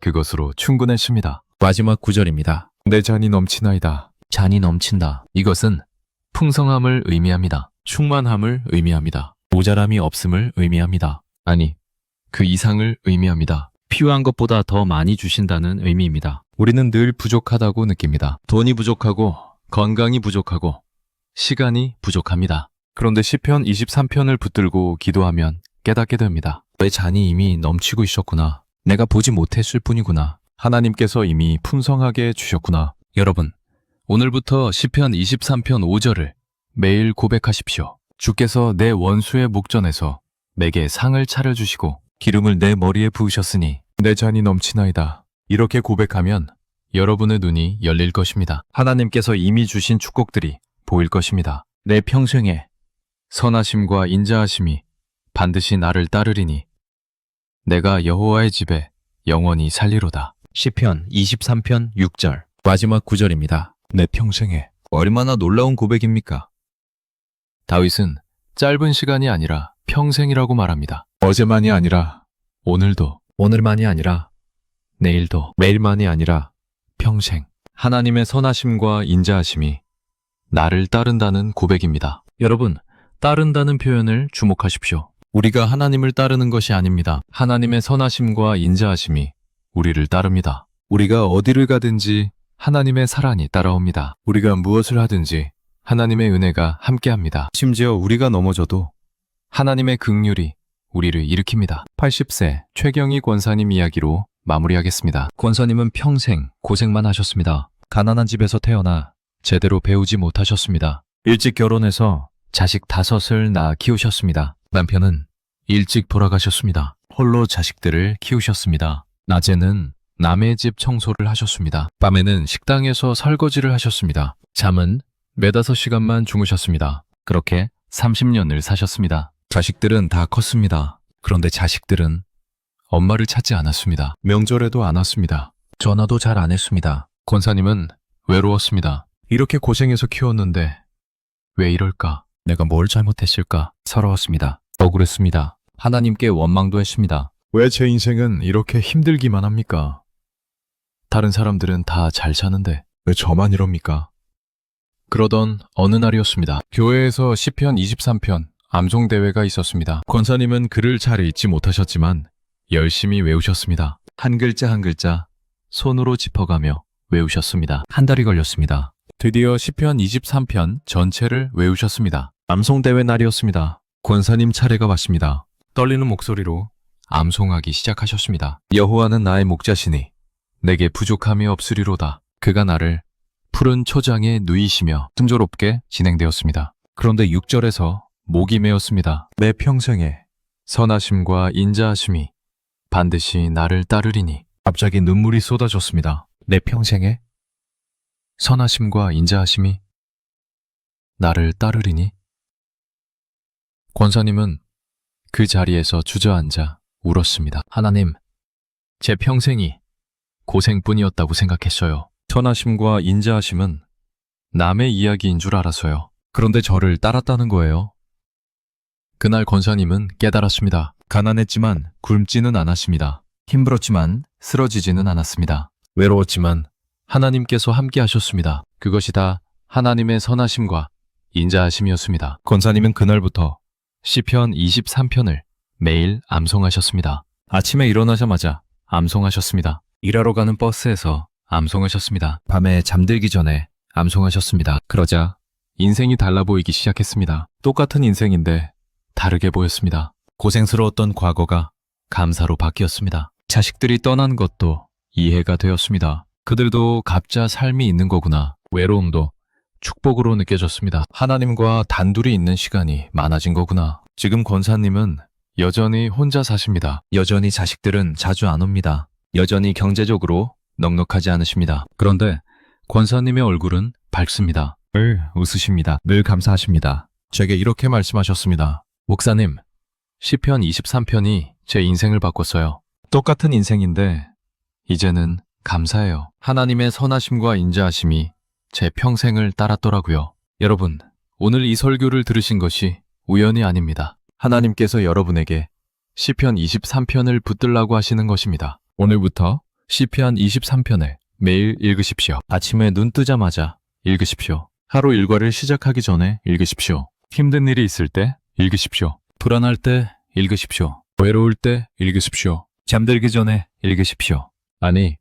그것으로 충분했습니다. 마지막 구절입니다. 내 잔이 넘치나이다. 잔이 넘친다. 이것은 풍성함을 의미합니다. 충만함을 의미합니다. 모자람이 없음을 의미합니다. 아니, 그 이상을 의미합니다. 필요한 것보다 더 많이 주신다는 의미입니다. 우리는 늘 부족하다고 느낍니다. 돈이 부족하고 건강이 부족하고 시간이 부족합니다. 그런데 시편 23편을 붙들고 기도하면 깨닫게 됩니다. 내 잔이 이미 넘치고 있었구나. 내가 보지 못했을 뿐이구나. 하나님께서 이미 풍성하게 주셨구나. 여러분, 오늘부터 시편 23편 5절을 매일 고백하십시오. 주께서 내 원수의 목전에서 내게 상을 차려주시고 기름을 내 머리에 부으셨으니 내 잔이 넘치나이다. 이렇게 고백하면 여러분의 눈이 열릴 것입니다. 하나님께서 이미 주신 축복들이 보일 것입니다. 내 평생에 선하심과 인자하심이 반드시 나를 따르리니 내가 여호와의 집에 영원히 살리로다. 시편 23편 6절 마지막 구절입니다. 내 평생에 얼마나 놀라운 고백입니까? 다윗은 짧은 시간이 아니라 평생이라고 말합니다. 어제만이 아니라 오늘도, 오늘만이 아니라 내일도, 매일만이 아니라 평생. 하나님의 선하심과 인자하심이 나를 따른다는 고백입니다. 여러분, 따른다는 표현을 주목하십시오. 우리가 하나님을 따르는 것이 아닙니다. 하나님의 선하심과 인자하심이 우리를 따릅니다. 우리가 어디를 가든지 하나님의 사랑이 따라옵니다. 우리가 무엇을 하든지 하나님의 은혜가 함께합니다. 심지어 우리가 넘어져도 하나님의 긍휼이 우리를 일으킵니다. 80세 최경희 권사님 이야기로 마무리하겠습니다. 권사님은 평생 고생만 하셨습니다. 가난한 집에서 태어나 제대로 배우지 못하셨습니다. 일찍 결혼해서 자식 5을 낳아 키우셨습니다. 남편은 일찍 돌아가셨습니다. 홀로 자식들을 키우셨습니다. 낮에는 남의 집 청소를 하셨습니다. 밤에는 식당에서 설거지를 하셨습니다. 잠은 4~5시간만 주무셨습니다. 그렇게 30년을 사셨습니다. 자식들은 다 컸습니다. 그런데 자식들은 엄마를 찾지 않았습니다. 명절에도 안 왔습니다. 전화도 잘 안 했습니다. 권사님은 외로웠습니다. 이렇게 고생해서 키웠는데 왜 이럴까? 내가 뭘 잘못했을까? 서러웠습니다. 억울했습니다. 하나님께 원망도 했습니다. 왜 제 인생은 이렇게 힘들기만 합니까? 다른 사람들은 다 잘 사는데 왜 저만 이럽니까? 그러던 어느 날이었습니다. 교회에서 시편 23편 암송대회가 있었습니다. 권사님은 글을 잘 읽지 못하셨지만 열심히 외우셨습니다. 한 글자 한 글자 손으로 짚어가며 외우셨습니다. 한 달이 걸렸습니다. 드디어 시편 23편 전체를 외우셨습니다. 암송대회 날이었습니다. 권사님 차례가 왔습니다. 떨리는 목소리로 암송하기 시작하셨습니다. 여호와는 나의 목자시니 내게 부족함이 없으리로다. 그가 나를 푸른 초장에 누이시며 순조롭게 진행되었습니다. 그런데 6절에서 목이 메었습니다. 내 평생에 선하심과 인자하심이 반드시 나를 따르리니. 갑자기 눈물이 쏟아졌습니다. 내 평생에 선하심과 인자하심이 나를 따르리니. 권사님은 그 자리에서 주저앉아 울었습니다. 하나님, 제 평생이 고생뿐이었다고 생각했어요. 선하심과 인자하심은 남의 이야기인 줄 알았어요. 그런데 저를 따랐다는 거예요. 그날 권사님은 깨달았습니다. 가난했지만 굶지는 않았습니다. 힘들었지만 쓰러지지는 않았습니다. 외로웠지만 하나님께서 함께 하셨습니다. 그것이 다 하나님의 선하심과 인자하심이었습니다. 권사님은 그날부터 시편 23편을 매일 암송하셨습니다. 아침에 일어나자마자 암송하셨습니다. 일하러 가는 버스에서 암송하셨습니다. 밤에 잠들기 전에 암송하셨습니다. 그러자 인생이 달라 보이기 시작했습니다. 똑같은 인생인데 다르게 보였습니다. 고생스러웠던 과거가 감사로 바뀌었습니다. 자식들이 떠난 것도 이해가 되었습니다. 그들도 각자 삶이 있는 거구나. 외로움도 축복으로 느껴졌습니다. 하나님과 단둘이 있는 시간이 많아진 거구나. 지금 권사님은 여전히 혼자 사십니다. 여전히 자식들은 자주 안 옵니다. 여전히 경제적으로 넉넉하지 않으십니다. 그런데 권사님의 얼굴은 밝습니다. 늘 웃으십니다. 늘 감사하십니다. 제게 이렇게 말씀하셨습니다. 목사님, 시편 23편이 제 인생을 바꿨어요. 똑같은 인생인데 이제는 감사해요. 하나님의 선하심과 인자하심이 제 평생을 따랐더라고요. 여러분, 오늘 이 설교를 들으신 것이 우연이 아닙니다. 하나님께서 여러분에게 시편 23편을 붙들라고 하시는 것입니다. 오늘부터 시편 23편을 매일 읽으십시오. 아침에 눈 뜨자마자 읽으십시오. 하루 일과를 시작하기 전에 읽으십시오. 힘든 일이 있을 때 읽으십시오. 불안할 때 읽으십시오. 외로울 때 읽으십시오. 잠들기 전에 읽으십시오. 아니,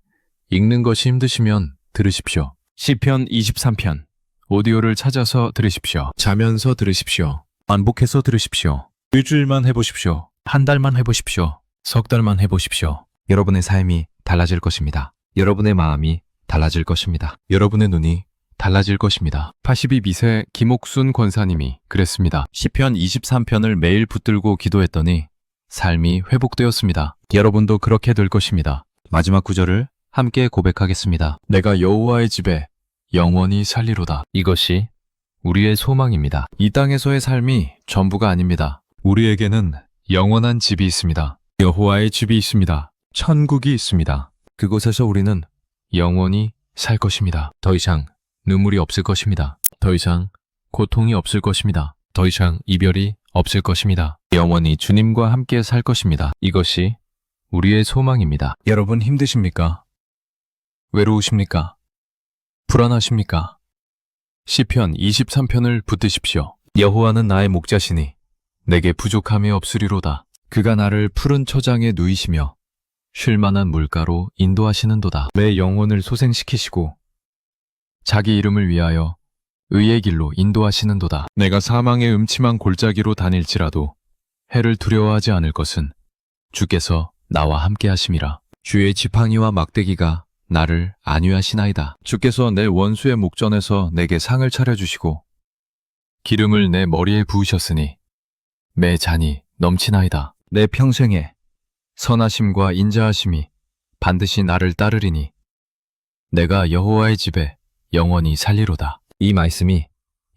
읽는 것이 힘드시면 들으십시오. 시편 23편 오디오를 찾아서 들으십시오. 자면서 들으십시오. 반복해서 들으십시오. 일주일만 해보십시오. 한 달만 해보십시오. 석 달만 해보십시오. 여러분의 삶이 달라질 것입니다. 여러분의 마음이 달라질 것입니다. 여러분의 눈이 달라질 것입니다. 82세 김옥순 권사님이 그랬습니다. 시편 23편을 매일 붙들고 기도했더니 삶이 회복되었습니다. 여러분도 그렇게 될 것입니다. 마지막 구절을 함께 고백하겠습니다. 내가 여호와의 집에 영원히 살리로다. 이것이 우리의 소망입니다. 이 땅에서의 삶이 전부가 아닙니다. 우리에게는 영원한 집이 있습니다. 여호와의 집이 있습니다. 천국이 있습니다. 그곳에서 우리는 영원히 살 것입니다. 더 이상 눈물이 없을 것입니다. 더 이상 고통이 없을 것입니다. 더 이상 이별이 없을 것입니다. 영원히 주님과 함께 살 것입니다. 이것이 우리의 소망입니다. 여러분 힘드십니까? 외로우십니까? 불안하십니까? 시편 23편을 붙드십시오. 여호와는 나의 목자시니 내게 부족함이 없으리로다. 그가 나를 푸른 초장에 누이시며 쉴만한 물가로 인도하시는도다. 내 영혼을 소생시키시고 자기 이름을 위하여 의의 길로 인도하시는도다. 내가 사망의 음침한 골짜기로 다닐지라도 해를 두려워하지 않을 것은 주께서 나와 함께 하심이라. 주의 지팡이와 막대기가 나를 안위하시나이다. 주께서 내 원수의 목전에서 내게 상을 차려주시고 기름을 내 머리에 부으셨으니 내 잔이 넘치나이다. 내 평생에 선하심과 인자하심이 반드시 나를 따르리니 내가 여호와의 집에 영원히 살리로다. 이 말씀이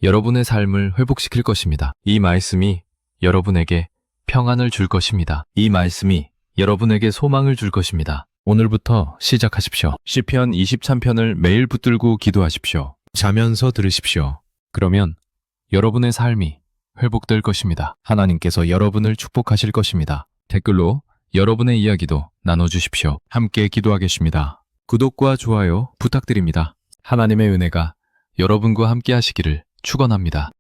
여러분의 삶을 회복시킬 것입니다. 이 말씀이 여러분에게 평안을 줄 것입니다. 이 말씀이 여러분에게 소망을 줄 것입니다. 오늘부터 시작하십시오. 시편 23편을 매일 붙들고 기도하십시오. 자면서 들으십시오. 그러면 여러분의 삶이 회복될 것입니다. 하나님께서 여러분을 축복하실 것입니다. 댓글로 여러분의 이야기도 나눠주십시오. 함께 기도하겠습니다. 구독과 좋아요 부탁드립니다. 하나님의 은혜가 여러분과 함께 하시기를 축원합니다.